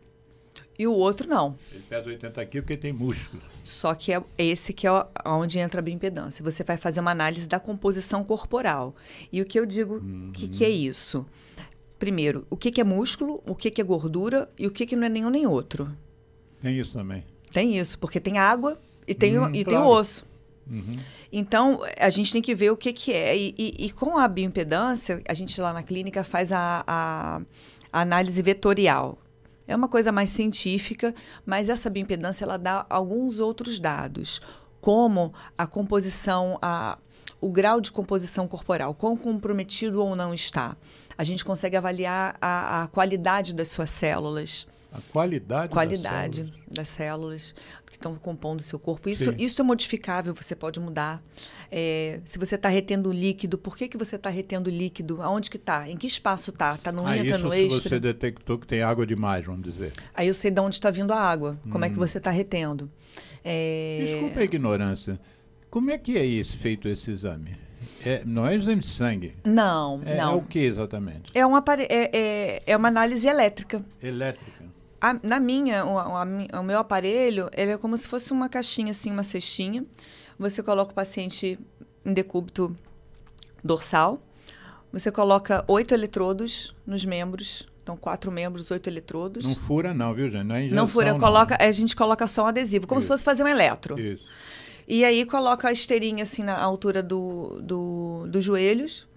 E o outro não. Ele pesa 80 quilos porque tem músculo. Só que é esse que é onde entra a bioimpedância. Você vai fazer uma análise da composição corporal. E o que eu digo, que é isso? Primeiro, o que é músculo, o que é gordura e o que não é nenhum nem outro. Tem isso também. Tem isso, porque tem água e tem claro. o osso. Então, a gente tem que ver o que é. E com a bioimpedância, a gente lá na clínica faz a análise vetorial. É uma coisa mais científica, mas essa bioimpedância ela dá alguns outros dados, como a composição, o grau de composição corporal, quão comprometido ou não está. A gente consegue avaliar a qualidade das suas células. A qualidade das células que estão compondo o seu corpo. Isso é modificável, você pode mudar. Se você está retendo líquido, por que você está retendo líquido? Aonde que está? Em que espaço está? Está no intra, no extra? Isso se você detectou que tem água demais, vamos dizer. Aí eu sei de onde está vindo a água, como é que você está retendo. Desculpa a ignorância. Como é que é feito esse exame? Não é exame de sangue? Não. É o que exatamente? É uma análise elétrica. Elétrica? O meu aparelho, ele é como se fosse uma caixinha, assim, uma cestinha. Você coloca o paciente em decúbito dorsal. Você coloca 8 eletrodos nos membros. Então, 4 membros, 8 eletrodos. Não fura não, viu, gente? Não é injeção, não fura, a gente coloca só um adesivo, como se fosse fazer um eletro. Isso. E aí coloca a esteirinha assim na altura dos joelhos.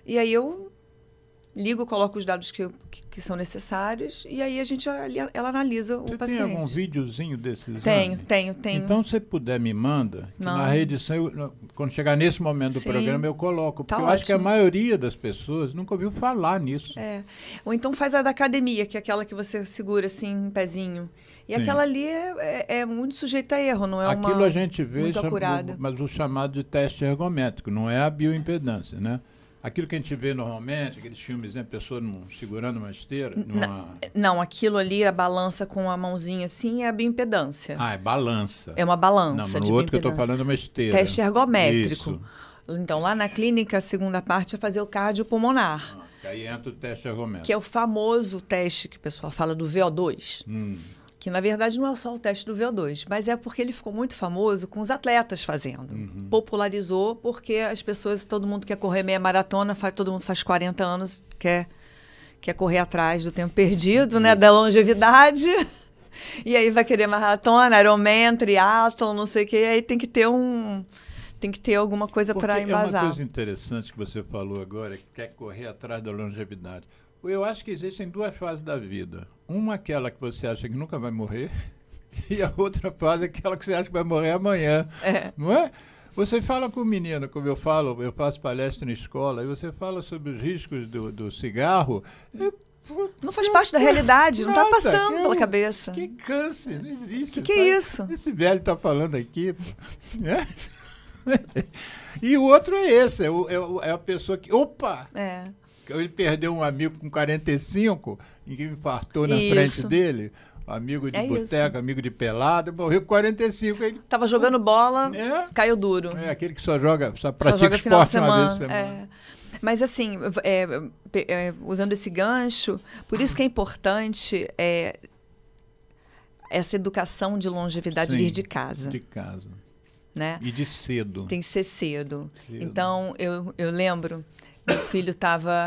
E aí eu ligo, coloco os dados que são necessários. E aí ela analisa o paciente. Você tem algum videozinho desse exame? Tenho. Então, se puder, me manda. Que na reedição, quando chegar nesse momento do programa, eu coloco. Porque eu acho que a maioria das pessoas nunca ouviu falar nisso. Ou então faz a da academia, que é aquela que você segura assim, um pezinho. E aquela ali é muito sujeita a erro, não é Aquilo a gente vê, acurada. mas o chamado de teste ergométrico, não é a bioimpedância, né? Aquilo que a gente vê normalmente, aqueles filmes, né? Pessoa segurando uma esteira. Não, aquilo ali, a balança com a mãozinha assim, é a bioimpedância. É balança. É uma balança. Não, mas no outro que eu estou falando é uma esteira. Teste ergométrico. Isso. Então, lá na clínica, a segunda parte é fazer o cardiopulmonar. Aí entra o teste ergométrico. Que é o famoso teste que o pessoal fala do VO2. Que, na verdade, não é só o teste do VO2, mas é porque ele ficou muito famoso com os atletas fazendo. Popularizou porque as pessoas, todo mundo quer correr meia maratona, todo mundo faz 40 anos, quer correr atrás do tempo perdido, né, da longevidade. E aí vai querer maratona, Ironman, triatlon, não sei o quê, e aí tem que ter alguma coisa para embasar. É uma coisa interessante que você falou agora, que quer correr atrás da longevidade. Eu acho que existem 2 fases da vida. Uma é aquela que você acha que nunca vai morrer, e a outra fase é aquela que você acha que vai morrer amanhã. Não é? Você fala com o menino, como eu faço palestra na escola, e você fala sobre os riscos do cigarro. Não faz parte da realidade, não está passando pela cabeça. Que câncer, não existe. Que é isso? Esse velho está falando aqui. E o outro é esse, é a pessoa que... Opa! É. Ele perdeu um amigo com 45 e que infartou na Isso. frente dele. Amigo de boteca, amigo de pelada, morreu com 45. Ele... Tava jogando bola, caiu duro. É aquele que só pratica final de esporte uma vez semana. por semana. Mas assim, usando esse gancho, por isso que é importante essa educação de longevidade vir de casa. De casa. Né? E de cedo. Tem que ser cedo. Então, eu lembro,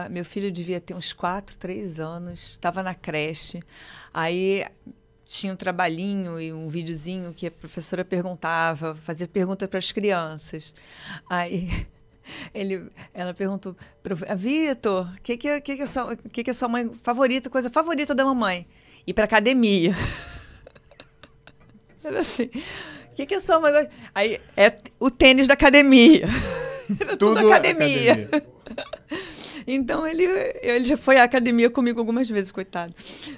meu filho devia ter uns 3 anos, estava na creche, aí tinha um trabalhinho e um videozinho que a professora perguntava, fazia perguntas para as crianças. Aí ela perguntou, Vitor, o que é sua mãe favorita, coisa favorita da mamãe? Ir para academia. Era assim... O que é só uma coisa? Aí é o tênis da academia. Era tudo academia. Então ele já foi à academia comigo algumas vezes, coitado.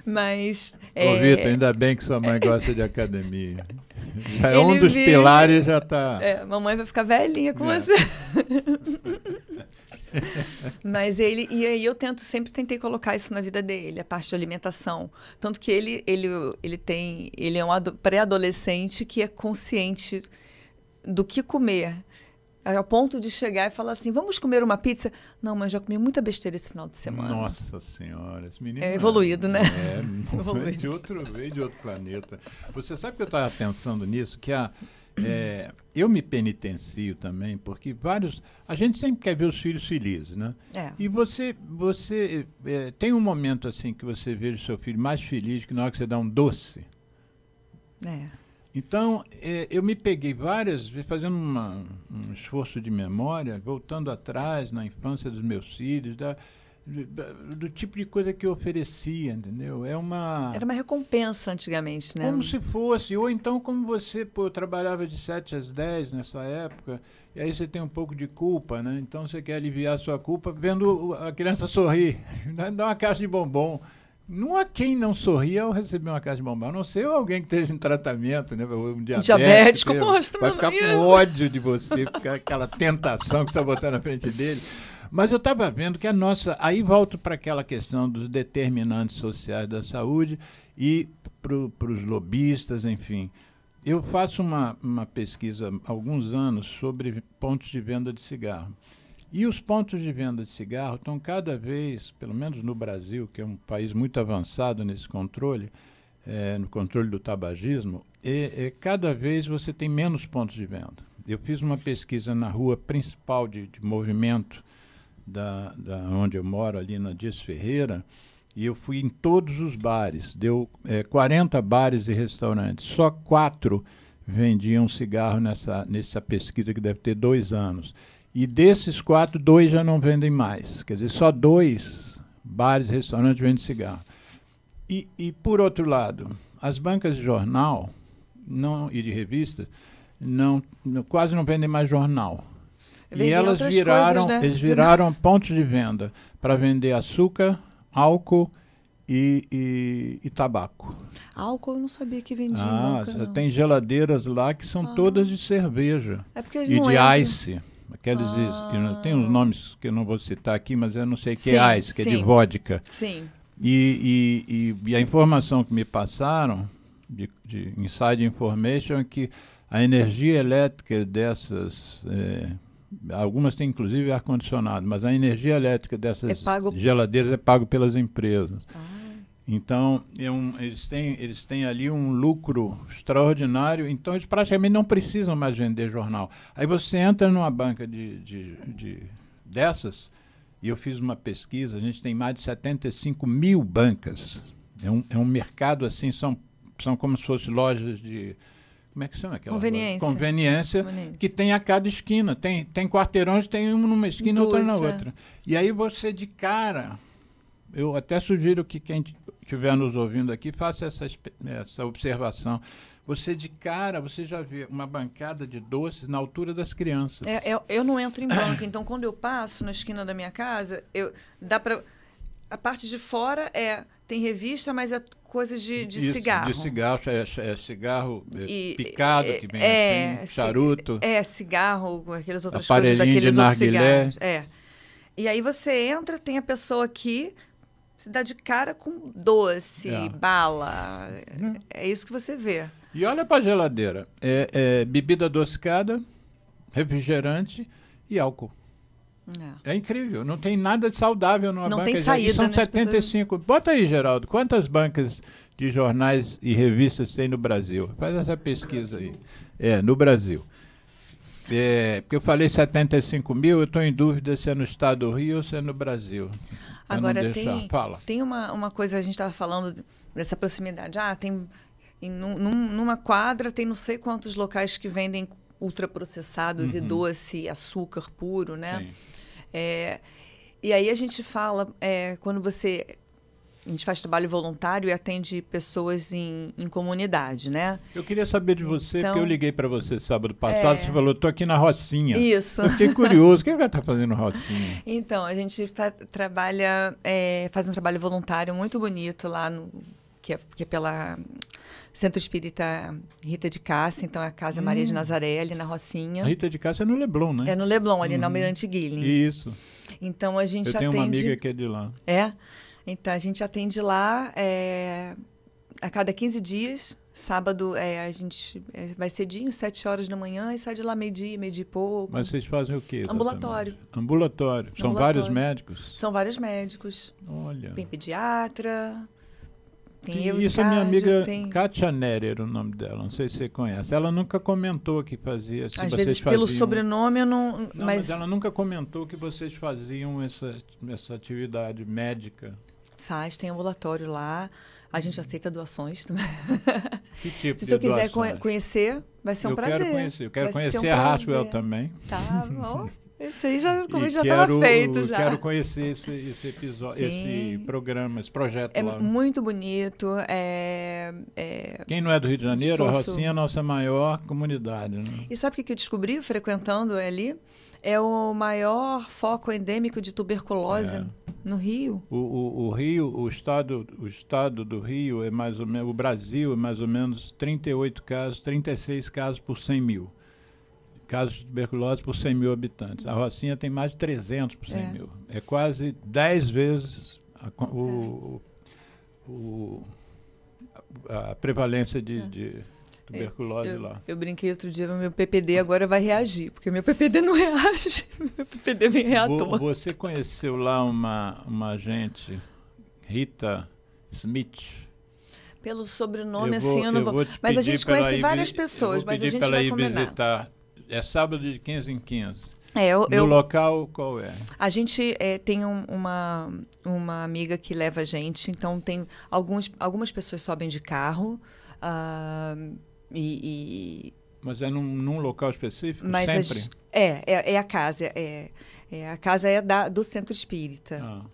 Mas. Ô, Vitor, ainda bem que sua mãe gosta de academia. Já é um dos pilares, já está. Mamãe vai ficar velhinha com você. Mas e aí eu sempre tentei colocar isso na vida dele, a parte de alimentação. Tanto que ele é um pré-adolescente que é consciente do que comer. Ao ponto de chegar e falar assim, vamos comer uma pizza? Não, mas já comi muita besteira esse final de semana. Nossa Senhora, esse menino... É evoluído, né? Veio de outro planeta. Você sabe que eu estava pensando nisso? Que eu me penitencio também, porque a gente sempre quer ver os filhos felizes, né? E você tem um momento assim que você vê o seu filho mais feliz que na hora que você dá um doce. Então, eu me peguei várias vezes fazendo um esforço de memória, voltando atrás na infância dos meus filhos, do tipo de coisa que eu oferecia, entendeu? Era uma recompensa antigamente, né? Como se fosse, ou então como você, eu trabalhava de 7 às 10 nessa época, e aí você tem um pouco de culpa, né? Então você quer aliviar a sua culpa vendo a criança sorrir, dá uma caixa de bombom. Não há quem não sorria ao receber uma caixa de bombom, a não ser alguém que esteja em tratamento, né? Um diabético, vai ficar com ódio de você, ficar aquela tentação que você vai botar na frente dele. Mas eu estava vendo que aí volto para aquela questão dos determinantes sociais da saúde e para os lobistas, enfim. Eu faço uma pesquisa há alguns anos sobre pontos de venda de cigarro. E os pontos de venda de cigarro estão cada vez, pelo menos no Brasil, que é um país muito avançado nesse controle, no controle do tabagismo, cada vez você tem menos pontos de venda. Eu fiz uma pesquisa na rua principal de movimento da onde eu moro, ali na Dias Ferreira, e eu fui em todos os bares. Deu 40 bares e restaurantes. Só 4 vendiam cigarro nessa pesquisa, que deve ter 2 anos. E desses 4, 2 já não vendem mais. Quer dizer, só 2 bares e restaurantes vendem cigarro. E por outro lado, as bancas de jornal e de revistas quase não vendem mais jornal. E elas viraram pontos de venda para vender açúcar, álcool e tabaco. Álcool eu não sabia que vendia em banca, não. Tem geladeiras lá que são todas de cerveja e de ice. Aqueles que tem uns nomes que eu não vou citar aqui, mas eu não sei que é ice, que é de vodka. Sim. E a informação que me passaram, de inside information, é que a energia elétrica dessas... algumas têm inclusive ar-condicionado, mas a energia elétrica dessas geladeiras é pago pelas empresas. Então, eles têm ali um lucro extraordinário, então eles praticamente não precisam mais vender jornal. Aí você entra numa banca dessas, e eu fiz uma pesquisa, a gente tem mais de 75 mil bancas. É um mercado assim, são como se fossem lojas de... Como é que chama aquela? Conveniência, que tem a cada esquina. Tem quarteirões, tem um numa esquina e outro na outra. E aí você de cara... Eu até sugiro que quem estiver nos ouvindo aqui faça essa observação. Você de cara, você já vê uma bancada de doces na altura das crianças. Eu não entro em banca, então quando eu passo na esquina da minha casa, a parte de fora tem revista, mas é coisa de Isso, cigarro. De cigarro, é cigarro E- picado que vem assim, charuto. Cigarro, aqueles outras coisas Aparelhinho daqueles de outros narguilé. cigarros. E aí você entra, tem a pessoa aqui, se dá de cara com doce, bala. É isso que você vê. E olha para a geladeira. Bebida adocicada, refrigerante e álcool. É incrível. Não tem nada de saudável numa Não banca. tem saída, E são né? 75. Bota aí, Geraldo. Quantas bancas de jornais e revistas tem no Brasil? Faz essa pesquisa aí. No Brasil. Porque eu falei 75 mil, eu estou em dúvida se é no estado do Rio ou se é no Brasil. Agora, Fala. tem uma coisa, a gente estava falando dessa proximidade. Tem numa quadra tem não sei quantos locais que vendem ultraprocessados e doce, açúcar puro, né? Sim. E aí a gente fala, quando a gente faz trabalho voluntário e atende pessoas em comunidade, né? Eu queria saber de você, Então, porque eu liguei para você sábado passado, você falou, estou aqui na Rocinha. Isso. Eu fiquei curioso, o que ela está fazendo na Rocinha? Então, a gente trabalha, faz um trabalho voluntário muito bonito lá, que é pela Centro Espírita Rita de Cássia, então é a Casa Maria de Nazaré, ali na Rocinha. A Rita de Cássia é no Leblon, né? É no Leblon, ali na Almirante Guilhem. Isso. Então, a gente Eu tenho atende... uma amiga que é de lá. Então, a gente atende lá a cada 15 dias. Sábado, a gente vai cedinho, 7 horas da manhã, e sai de lá meio-dia e pouco. Mas vocês fazem o quê? Exatamente? Ambulatório. Ambulatório. São vários médicos? São vários médicos. Olha. Tem pediatra, tem eu Isso de a minha cardio, amiga tem... Kátia Nery era o nome dela, não sei se você conhece. Ela nunca comentou que fazia... Às vezes pelo sobrenome eu não... Não, mas ela nunca comentou que vocês faziam essa atividade médica. Tem ambulatório lá. A gente aceita doações também. Que tipo Se de você quiser doações? conhecer, vai ser um prazer. Eu quero conhecer um a Haswell também. Tá bom. Esse aí já E estava feito já. Quero conhecer esse episódio, esse programa, esse projeto lá. É muito bonito. Quem não é do Rio de Janeiro, a esforço. Rocinha é a nossa maior comunidade. Né? E sabe o que eu descobri frequentando ali? É o maior foco endêmico de tuberculose no Rio. O Rio, o estado do Rio é mais ou menos, o Brasil é mais ou menos 38 casos, 36 casos por 100 mil. Casos de tuberculose por 100 mil habitantes. A Rocinha tem mais de 300 por 100 mil. É quase 10 vezes a prevalência de tuberculose lá. Eu brinquei outro dia, meu PPD agora vai reagir, porque meu PPD não reage, meu PPD vem reator. Você conheceu lá uma gente, Rita Smith? Pelo sobrenome, assim, eu não vou... Mas a gente conhece várias pessoas, mas a gente vai combinar. Visitar. É sábado de 15 em 15. No local, qual é? A gente tem uma amiga que leva a gente, então tem algumas pessoas sobem de carro, Mas é num local específico, mas sempre? É a casa. A casa é do Centro Espírita.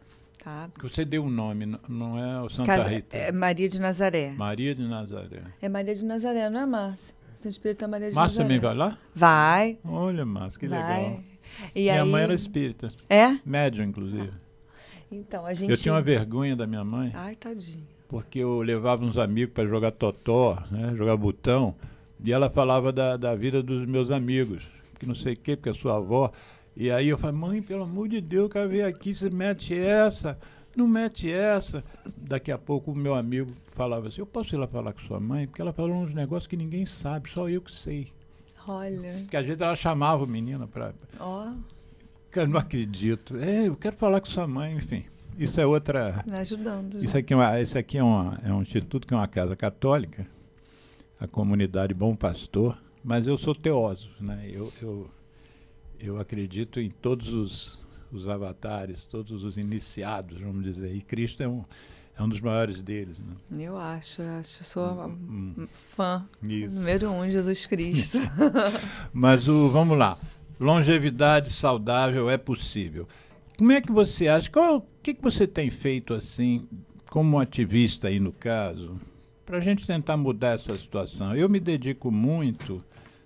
Tá? Você deu um nome, não é o Santa Rita? É Maria de Nazaré. Maria de Nazaré. É Maria de Nazaré, não é, Márcia? Centro Espírita Maria de Márcia Nazaré. também vai lá? Vai. Olha, Márcia, que legal. E minha aí... mãe era espírita. É? Médium, inclusive. Então, a gente... Eu tinha uma vergonha da minha mãe. Ai, tadinho. Porque eu levava uns amigos para jogar totó, né, jogar botão, e ela falava da vida dos meus amigos, que não sei o quê, porque é sua avó. E aí eu falei, mãe, pelo amor de Deus, eu quero ver aqui, você mete essa, não mete essa. Daqui a pouco o meu amigo falava assim, eu posso ir lá falar com sua mãe? Porque ela falou uns negócios que ninguém sabe, só eu que sei. Olha. Porque às vezes ela chamava o menino para... Ó. Eu não acredito. Eu quero falar com sua mãe, enfim. Isso é outra... Me ajudando. Isso aqui é um instituto que é uma casa católica, a comunidade Bom Pastor, mas eu sou teósofo, né? Eu acredito em todos os avatares, todos os iniciados, vamos dizer, e Cristo é um dos maiores deles. Né? Eu sou fã número 1 de Jesus Cristo. Mas vamos lá, longevidade saudável é possível. Como é que você acha, o que você tem feito assim, como ativista aí no caso, para a gente tentar mudar essa situação? Eu me dedico muito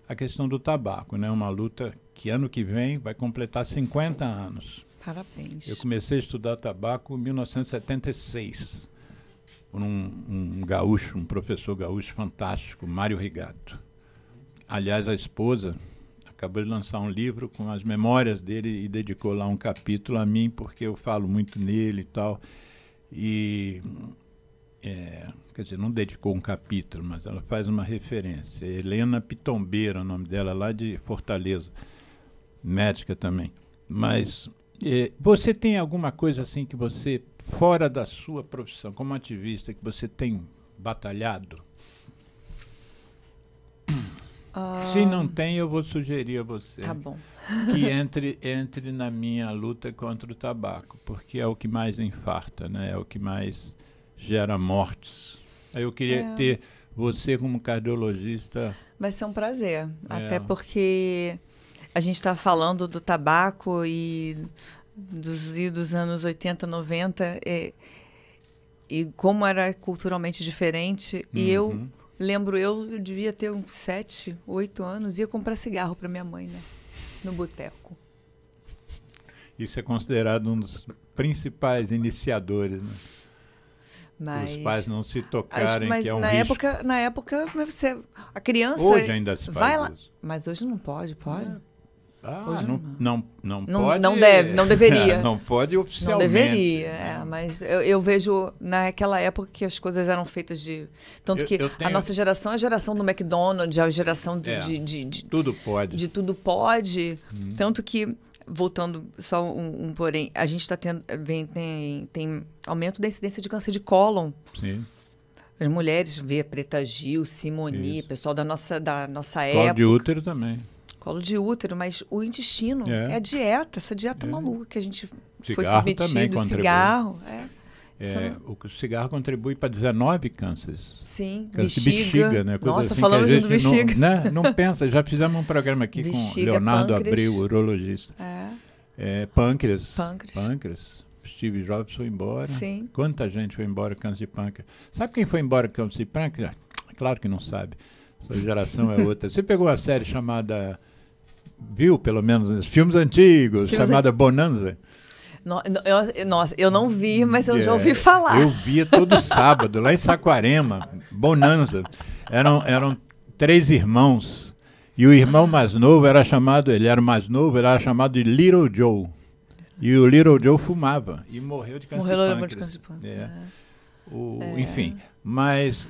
à questão do tabaco, né? Uma luta que ano que vem vai completar 50 anos. Parabéns. Eu comecei a estudar tabaco em 1976, por um gaúcho, um professor gaúcho fantástico, Mário Rigato. Aliás, a esposa acabou de lançar um livro com as memórias dele e dedicou lá um capítulo a mim, porque eu falo muito nele e tal. E, quer dizer, não dedicou um capítulo, mas ela faz uma referência. Helena Pitombeira, o nome dela, lá de Fortaleza, médica também. Mas você tem alguma coisa assim que você, fora da sua profissão, como ativista, que você tem batalhado? Se não tem, eu vou sugerir a você que entre na minha luta contra o tabaco, porque é o que mais infarta, né? É o que mais gera mortes. Eu queria ter você como cardiologista. Vai ser um prazer, até porque a gente está falando do tabaco e dos anos 80, 90, e como era culturalmente diferente, e eu lembro, eu devia ter uns 7, 8 anos, ia comprar cigarro para minha mãe, né? No boteco. Isso é considerado um dos principais iniciadores, né? Os pais não se tocarem, que é um risco. Na época, a criança... Hoje ainda se faz isso. Mas hoje não pode? Hoje não pode. Não deve, não deveria. Não pode oficialmente. Não deveria, mas eu vejo naquela época que as coisas eram feitas de... Tanto que a nossa geração é a geração do McDonald's, a geração de tudo pode. De tudo pode. Tanto que, voltando só porém, a gente está tendo... Tem aumento da incidência de câncer de cólon. Sim. As mulheres, vê Preta Gil, Simoni, pessoal da nossa época. Colo de útero também. Colo de útero, mas o intestino é a dieta, essa dieta maluca que a gente foi submetido, cigarro. O cigarro contribui para 19 cânceres. Assim. Sim, câncer de bexiga, né? Coisa nossa, assim falamos de bexiga. Não pensa, já fizemos um programa aqui bexiga, com Leonardo pâncreas. Abreu, urologista. Pâncreas. Steve Jobs foi embora. Sim. Quanta gente foi embora com câncer de pâncreas? Sabe quem foi embora com câncer de pâncreas? Claro que não sabe. Sua geração é outra. Você pegou uma série chamada... Viu, pelo menos, nos filmes antigos, chamada Bonanza? Nossa, eu não vi, mas eu já ouvi falar. Eu via todo sábado, lá em Saquarema, Bonanza. Eram 3 irmãos. E o irmão mais novo era chamado de Little Joe. E o Little Joe fumava e morreu de câncer de pâncreas. Enfim, mas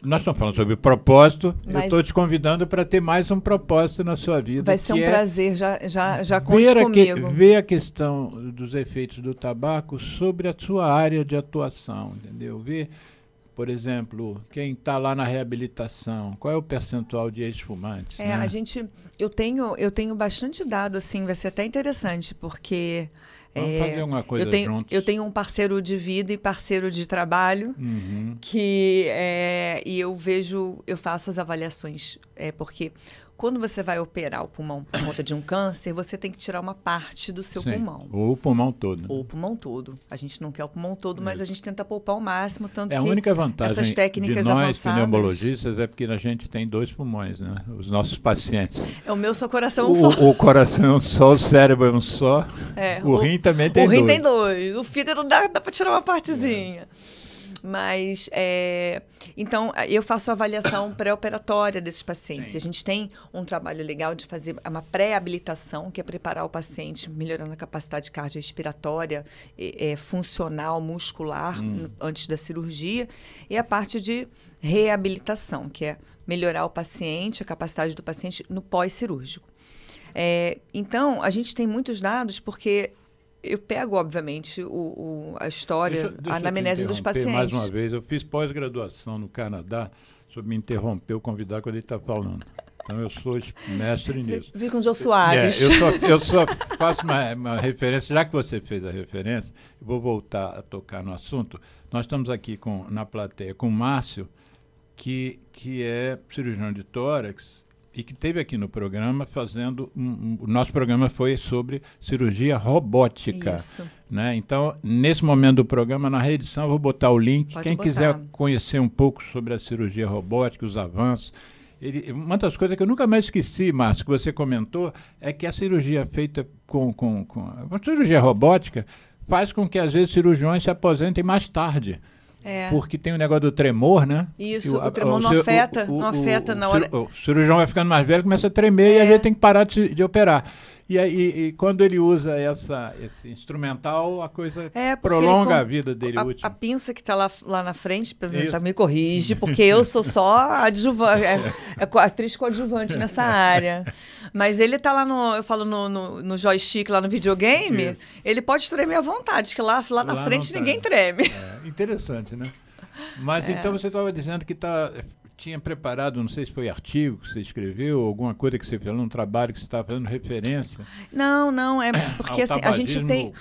nós estamos falando sobre o propósito. Eu estou te convidando para ter mais um propósito na sua vida. Vai ser um prazer, já conte comigo. Ver a questão dos efeitos do tabaco sobre a sua área de atuação, entendeu? Ver, por exemplo, quem está lá na reabilitação, qual é o percentual de ex-fumantes? Né? Eu tenho bastante dado, assim, vai ser até interessante, porque... Vamos fazer alguma coisa juntos. Eu tenho um parceiro de vida e parceiro de trabalho e eu faço as avaliações, porque quando você vai operar o pulmão por conta de um câncer, você tem que tirar uma parte do seu pulmão. Ou o pulmão todo. Ou o pulmão todo. A gente não quer o pulmão todo, mas a gente tenta poupar ao máximo, tanto que a única vantagem essas técnicas de nós, avançadas... pneumologistas, é porque a gente tem 2 pulmões, né? Os nossos pacientes. O meu só coração é um só. O coração é um só, o cérebro é um só. O rim também tem 2. O rim tem 2. O fígado dá para tirar uma partezinha. Mas, então, eu faço a avaliação pré-operatória desses pacientes. A gente tem um trabalho legal de fazer uma pré-habilitação, que é preparar o paciente, melhorando a capacidade cardiorrespiratória, funcional, muscular, antes da cirurgia. E a parte de reabilitação, que é melhorar o paciente, a capacidade do paciente no pós-cirúrgico. Então, a gente tem muitos dados, porque... Eu pego, obviamente, a história, a anamnese dos pacientes. Mais uma vez, eu fiz pós-graduação no Canadá, o senhor me interrompeu, convidar quando ele está falando. Então, eu sou mestre nisso. Vi com o Jô Soares. Eu só faço uma referência, já que você fez a referência, eu vou voltar a tocar no assunto. Nós estamos aqui na plateia com o Márcio, que é cirurgião de tórax, e que esteve aqui no programa fazendo... O nosso programa foi sobre cirurgia robótica. Isso. Né? Então, nesse momento do programa, na reedição, eu vou botar o link. Quem quiser conhecer um pouco sobre a cirurgia robótica, os avanços... Uma das coisas que eu nunca mais esqueci, Márcio, que você comentou, é que a cirurgia feita com a cirurgia robótica faz com que, às vezes, cirurgiões se aposentem mais tarde. Porque tem o negócio do tremor, né? Isso, o tremor não afeta, não afeta na hora... O cirurgião vai ficando mais velho, começa a tremer e a gente tem que parar de operar. E aí, quando ele usa esse instrumental, a coisa prolonga a vida dele útil. A pinça que está lá na frente, me corrige, porque eu sou só adjuvante, atriz coadjuvante nessa área. Mas ele está lá eu falo no joystick, lá no videogame, ele pode tremer à vontade, que lá na frente ninguém treme. Interessante, né? Mas então você estava dizendo que tinha preparado, não sei se foi artigo que você escreveu, alguma coisa que você fez, um trabalho que você estava fazendo referência. Não, é porque assim, a gente tem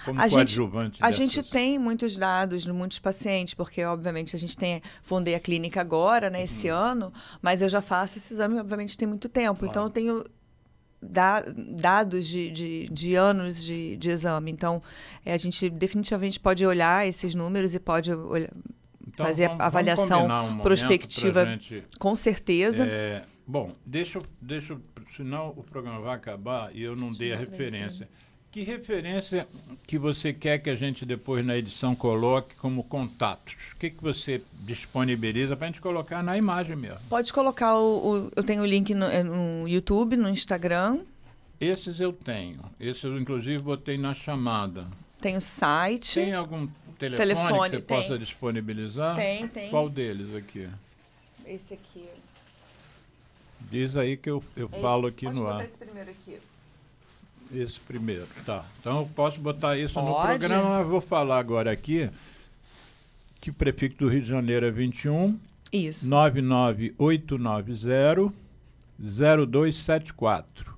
a gente tem muitos dados de muitos pacientes, porque obviamente a gente fundei a clínica agora, né, esse ano, mas eu já faço esse exame, obviamente tem muito tempo, então eu tenho dados de anos de exame, então a gente definitivamente pode olhar esses números e pode fazer a avaliação prospectiva, com certeza. Bom, senão o programa vai acabar e eu não dei a referência. Que referência que você quer que a gente depois na edição coloque como contatos? O que você disponibiliza para a gente colocar na imagem mesmo? Pode colocar eu tenho o link no YouTube, no Instagram. Esses eu tenho. Esses eu, inclusive, botei na chamada. Tem o site. Tem algum telefone que você possa disponibilizar? Tem. Qual deles aqui? Esse aqui. Diz aí que eu falo aqui no ar. Pode botar esse primeiro aqui. Esse primeiro, tá. Então eu posso botar isso no programa, mas vou falar agora aqui que o prefixo do Rio de Janeiro é 21. Isso. 99890 0274.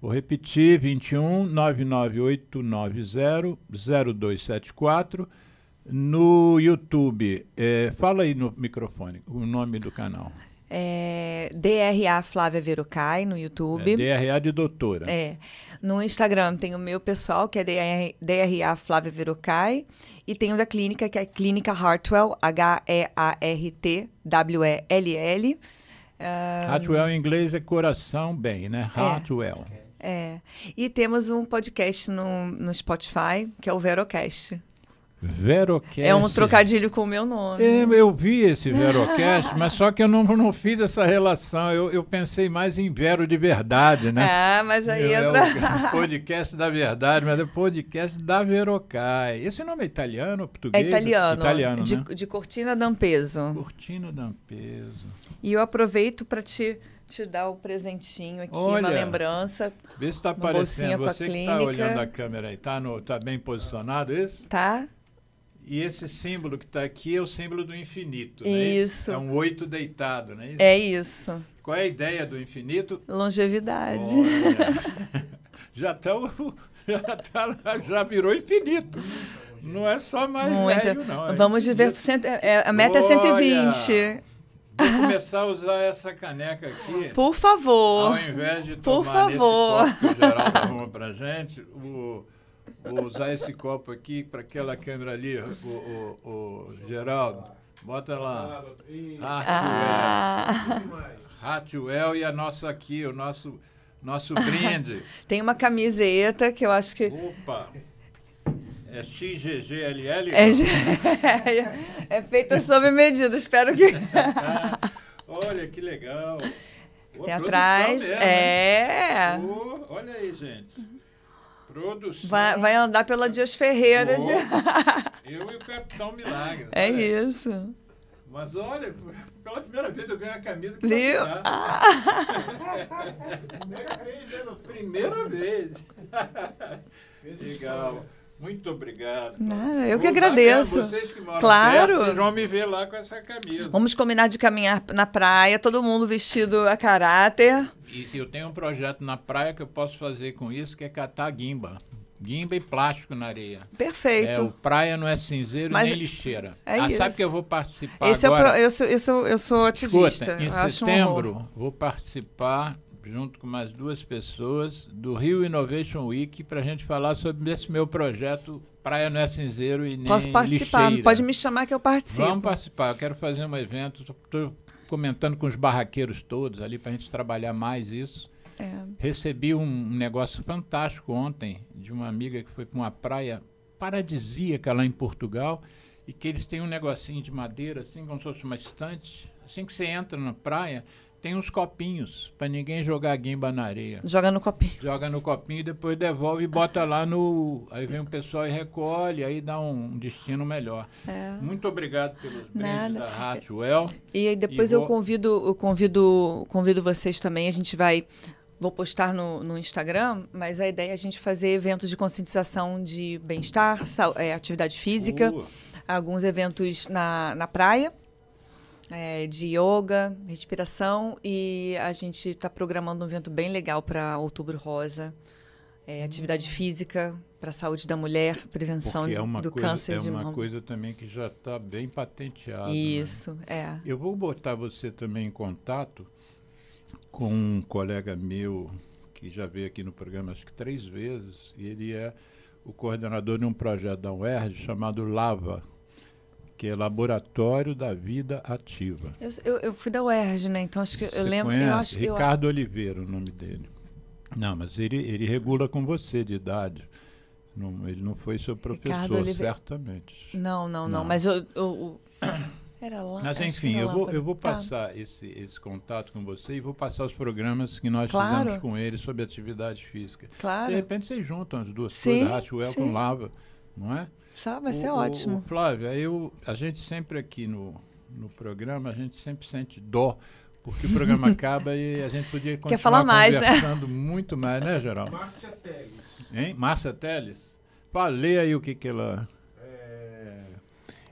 Vou repetir, 21 99890 0274. No YouTube, fala aí no microfone o nome do canal. DRA Flávia Verocai no YouTube. DRA de doutora. No Instagram tem o meu pessoal, que é DRA Flávia Verocai. E tem o da clínica, que é Clínica Hartwell, HEARTWELL. Hartwell em inglês é coração bem, né? Hartwell. E temos um podcast no Spotify, que é o Verocast. Verocast. É um trocadilho com o meu nome. Eu vi esse Verocast, mas só que eu não fiz essa relação. Eu pensei mais em Vero de verdade, né? Mas aí é o podcast da verdade, mas é o podcast da Verocai. Esse nome é italiano ou português? É italiano. Italiano, né? De Cortina d'Ampezzo. Cortina d'Ampezzo. E eu aproveito para te dar o presentinho aqui, uma lembrança. Vê se está aparecendo. Você que está olhando a câmera aí, tá bem posicionado isso? Tá. E esse símbolo que está aqui é o símbolo do infinito, né? Isso. É um 8 deitado, não é isso? É isso. Qual é a ideia do infinito? Longevidade. Já virou infinito. Não é só mais velho, não. Vamos viver... A meta é 120. Vou começar a usar essa caneca aqui. Por favor. Ao invés de tomar nesse copo que o Geraldo arruma pra gente, vou usar esse copo aqui para aquela câmera ali, o Geraldo. Bota lá. Hartwell e a nossa aqui, o nosso brinde. Tem uma camiseta que eu acho que... Opa! É XGGLL? É feita sob medida, espero que... Olha, que legal. Tem atrás, mesmo, olha aí, gente. Produção. Vai andar pela Dias Ferreira. Eu e o Capitão Milagre. É isso. Mas olha, pela primeira vez eu ganho a camisa que viu? Primeira vez. Legal. Muito obrigado. Nada, eu que agradeço. Vocês que moram claro. perto, vocês vão me ver lá com essa camisa. Vamos combinar de caminhar na praia, todo mundo vestido a caráter. E eu tenho um projeto na praia que eu posso fazer com isso, que é catar guimba. Guimba e plástico na areia. Perfeito. O praia não é cinzeiro nem lixeira. Isso. Sabe que eu vou participar agora? Eu sou ativista. Escuta, em setembro vou participar junto com mais 2 pessoas, do Rio Innovation Week, para a gente falar sobre esse meu projeto Praia não é cinzeiro e nem Posso participar, lixeira. Pode me chamar que eu participo. Vamos participar, eu quero fazer um evento, estou comentando com os barraqueiros todos ali para a gente trabalhar mais isso. Recebi um negócio fantástico ontem de uma amiga que foi para uma praia paradisíaca lá em Portugal e que eles têm um negocinho de madeira, assim, como se fosse uma estante. Assim que você entra na praia, tem uns copinhos para ninguém jogar guimba na areia. Joga no copinho. Joga no copinho e depois devolve e bota lá no... Aí vem o pessoal e recolhe, aí dá um destino melhor. Muito obrigado pelos brindes da Hartwell. E aí depois eu convido vocês também, a gente vai... Vou postar no Instagram, mas a ideia é a gente fazer eventos de conscientização de bem-estar, atividade física, alguns eventos na praia, de yoga, respiração, e a gente está programando um evento bem legal para Outubro Rosa, atividade física para a saúde da mulher, prevenção do câncer de mama. É uma coisa também que já está bem patenteada. Isso, né? Eu vou botar você também em contato com um colega meu que já veio aqui no programa acho que 3 vezes, e ele é o coordenador de um projeto da UERJ chamado LAVA, que é Laboratório da Vida Ativa. Eu fui da UERJ, né? Então acho que eu lembro. Conhece? Ricardo Oliveira, o nome dele. Não, mas ele regula com você de idade. Não, ele não foi seu professor, certamente. Não. Mas eu era lá. Mas enfim, eu vou passar esse contato com você e vou passar os programas que nós fizemos com ele sobre atividade física. Claro. De repente vocês juntam as duas coisas, Hartwell com Lava, não é? Vai ser ótimo. Flávia, a gente sempre aqui no programa, a gente sempre sente dó, porque o programa acaba e a gente podia continuar falar mais, conversando muito mais, né, Geraldo? Márcia Teles. Hein? Márcia Teles? Falei aí o que ela...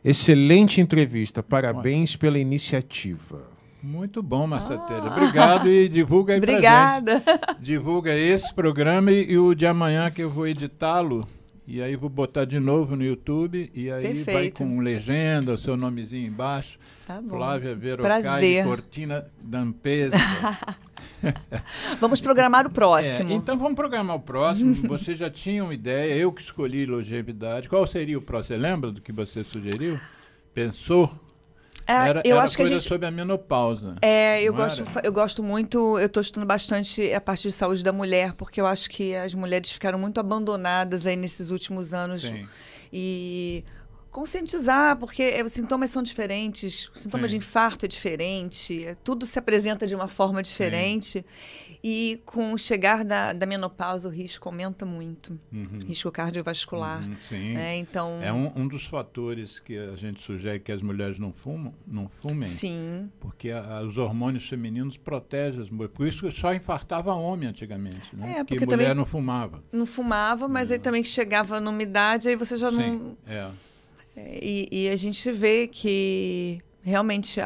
Excelente entrevista, parabéns pela iniciativa. Muito bom, Márcia Teles. Obrigado e divulga aí pra gente. Divulga esse programa e o de amanhã que eu vou editá-lo. E aí vou botar de novo no YouTube e aí vai com legenda, o seu nomezinho embaixo. Tá bom. Flávia Verocai, Cortina Dampesa. Vamos programar o próximo. Então vamos programar o próximo. Você já tinha uma ideia, eu que escolhi longevidade. Qual seria o próximo? Você lembra do que você sugeriu? Pensou? Era acho que coisa sobre a menopausa. Eu gosto muito, eu estou estudando bastante a parte de saúde da mulher, porque eu acho que as mulheres ficaram muito abandonadas aí nesses últimos anos. Sim. E conscientizar, porque os sintomas são diferentes, o sintoma de infarto é diferente, tudo se apresenta de uma forma diferente. Sim. E com o chegar da menopausa, o risco aumenta muito. Risco cardiovascular. Sim. Então... É um dos fatores que a gente sugere que as mulheres não fumem. Sim. Porque os hormônios femininos protegem as mulheres. Por isso que só infartava homem antigamente. Né? Porque mulher não fumava. Não fumava, mas aí também chegava numa idade, aí você já não... E a gente vê que realmente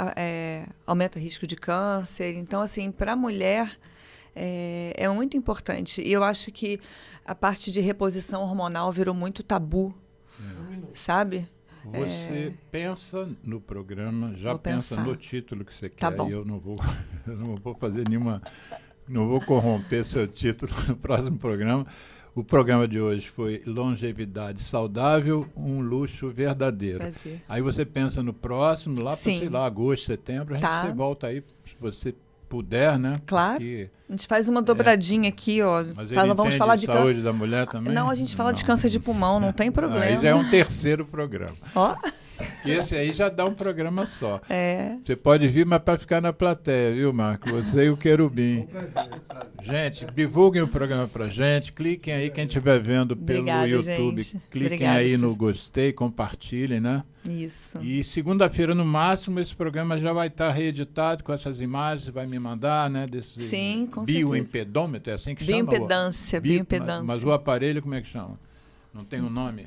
aumenta o risco de câncer. Então, assim, para a mulher é muito importante. E eu acho que a parte de reposição hormonal virou muito tabu, sabe? Você pensa no programa, já pensa no título que você quer. Tá bom. E eu não vou fazer nenhuma... Não vou corromper seu título no próximo programa. O programa de hoje foi Longevidade Saudável, um luxo verdadeiro. Prazer. Aí você pensa no próximo, lá para, sei lá, agosto, setembro, você volta aí, se você puder, né? Claro. Porque, a gente faz uma dobradinha aqui, ó. Mas vamos falar de saúde da mulher também? Não, a gente fala de câncer de pulmão, não tem problema. Aí já é um terceiro programa. Ó. Que esse aí já dá um programa só. Você pode vir, mas para ficar na plateia, viu, Marco? Você e o Querubim. Gente, divulguem o programa pra gente. Cliquem aí, quem estiver vendo pelo YouTube. Gente. Cliquem aí no gostei, compartilhem, né? Isso. E segunda-feira, no máximo, esse programa já vai estar reeditado com essas imagens. Vai me mandar, né? Desse Sim, com bioimpedômetro, é assim que chama? Bioimpedância. Mas o aparelho, como é que chama? Não tem um nome?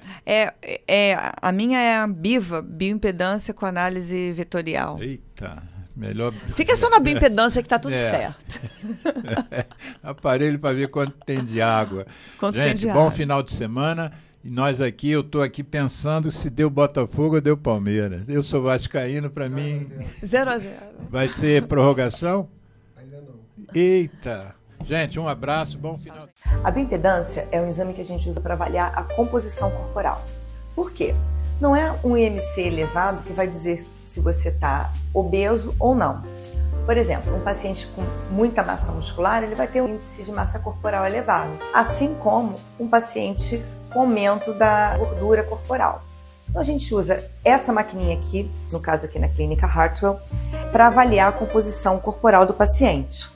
A minha é a BIVA, bioimpedância com análise vetorial. Eita, melhor... Fica só na bioimpedância que tá tudo certo. Aparelho para ver quanto tem de água. Gente, bom final de semana. E nós aqui, eu estou aqui pensando se deu Botafogo ou deu Palmeiras. Eu sou vascaíno, para mim... 0-0. Vai ser prorrogação? Ainda não. Eita! Gente, um abraço, bom final. A bioimpedância é um exame que a gente usa para avaliar a composição corporal. Por quê? Não é um IMC elevado que vai dizer se você está obeso ou não. Por exemplo, um paciente com muita massa muscular, ele vai ter um índice de massa corporal elevado, assim como um paciente com aumento da gordura corporal. Então a gente usa essa maquininha aqui, no caso aqui na Clínica Hartwell, para avaliar a composição corporal do paciente.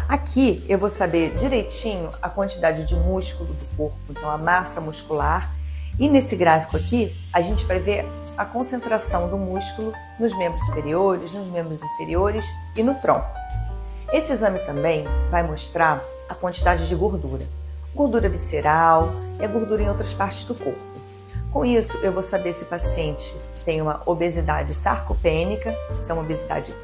Aqui eu vou saber direitinho a quantidade de músculo do corpo, então a massa muscular. E nesse gráfico aqui, a gente vai ver a concentração do músculo nos membros superiores, nos membros inferiores e no tronco. Esse exame também vai mostrar a quantidade de gordura. Gordura visceral e a gordura em outras partes do corpo. Com isso, eu vou saber se o paciente tem uma obesidade sarcopênica, se é uma obesidade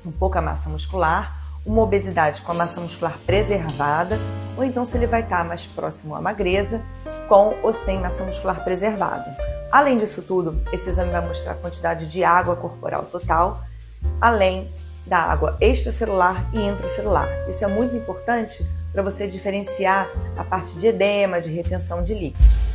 com pouca massa muscular, uma obesidade com a massa muscular preservada, ou então se ele vai estar mais próximo à magreza, com ou sem massa muscular preservada. Além disso tudo, esse exame vai mostrar a quantidade de água corporal total, além da água extracelular e intracelular. Isso é muito importante para você diferenciar a parte de edema, de retenção de líquido.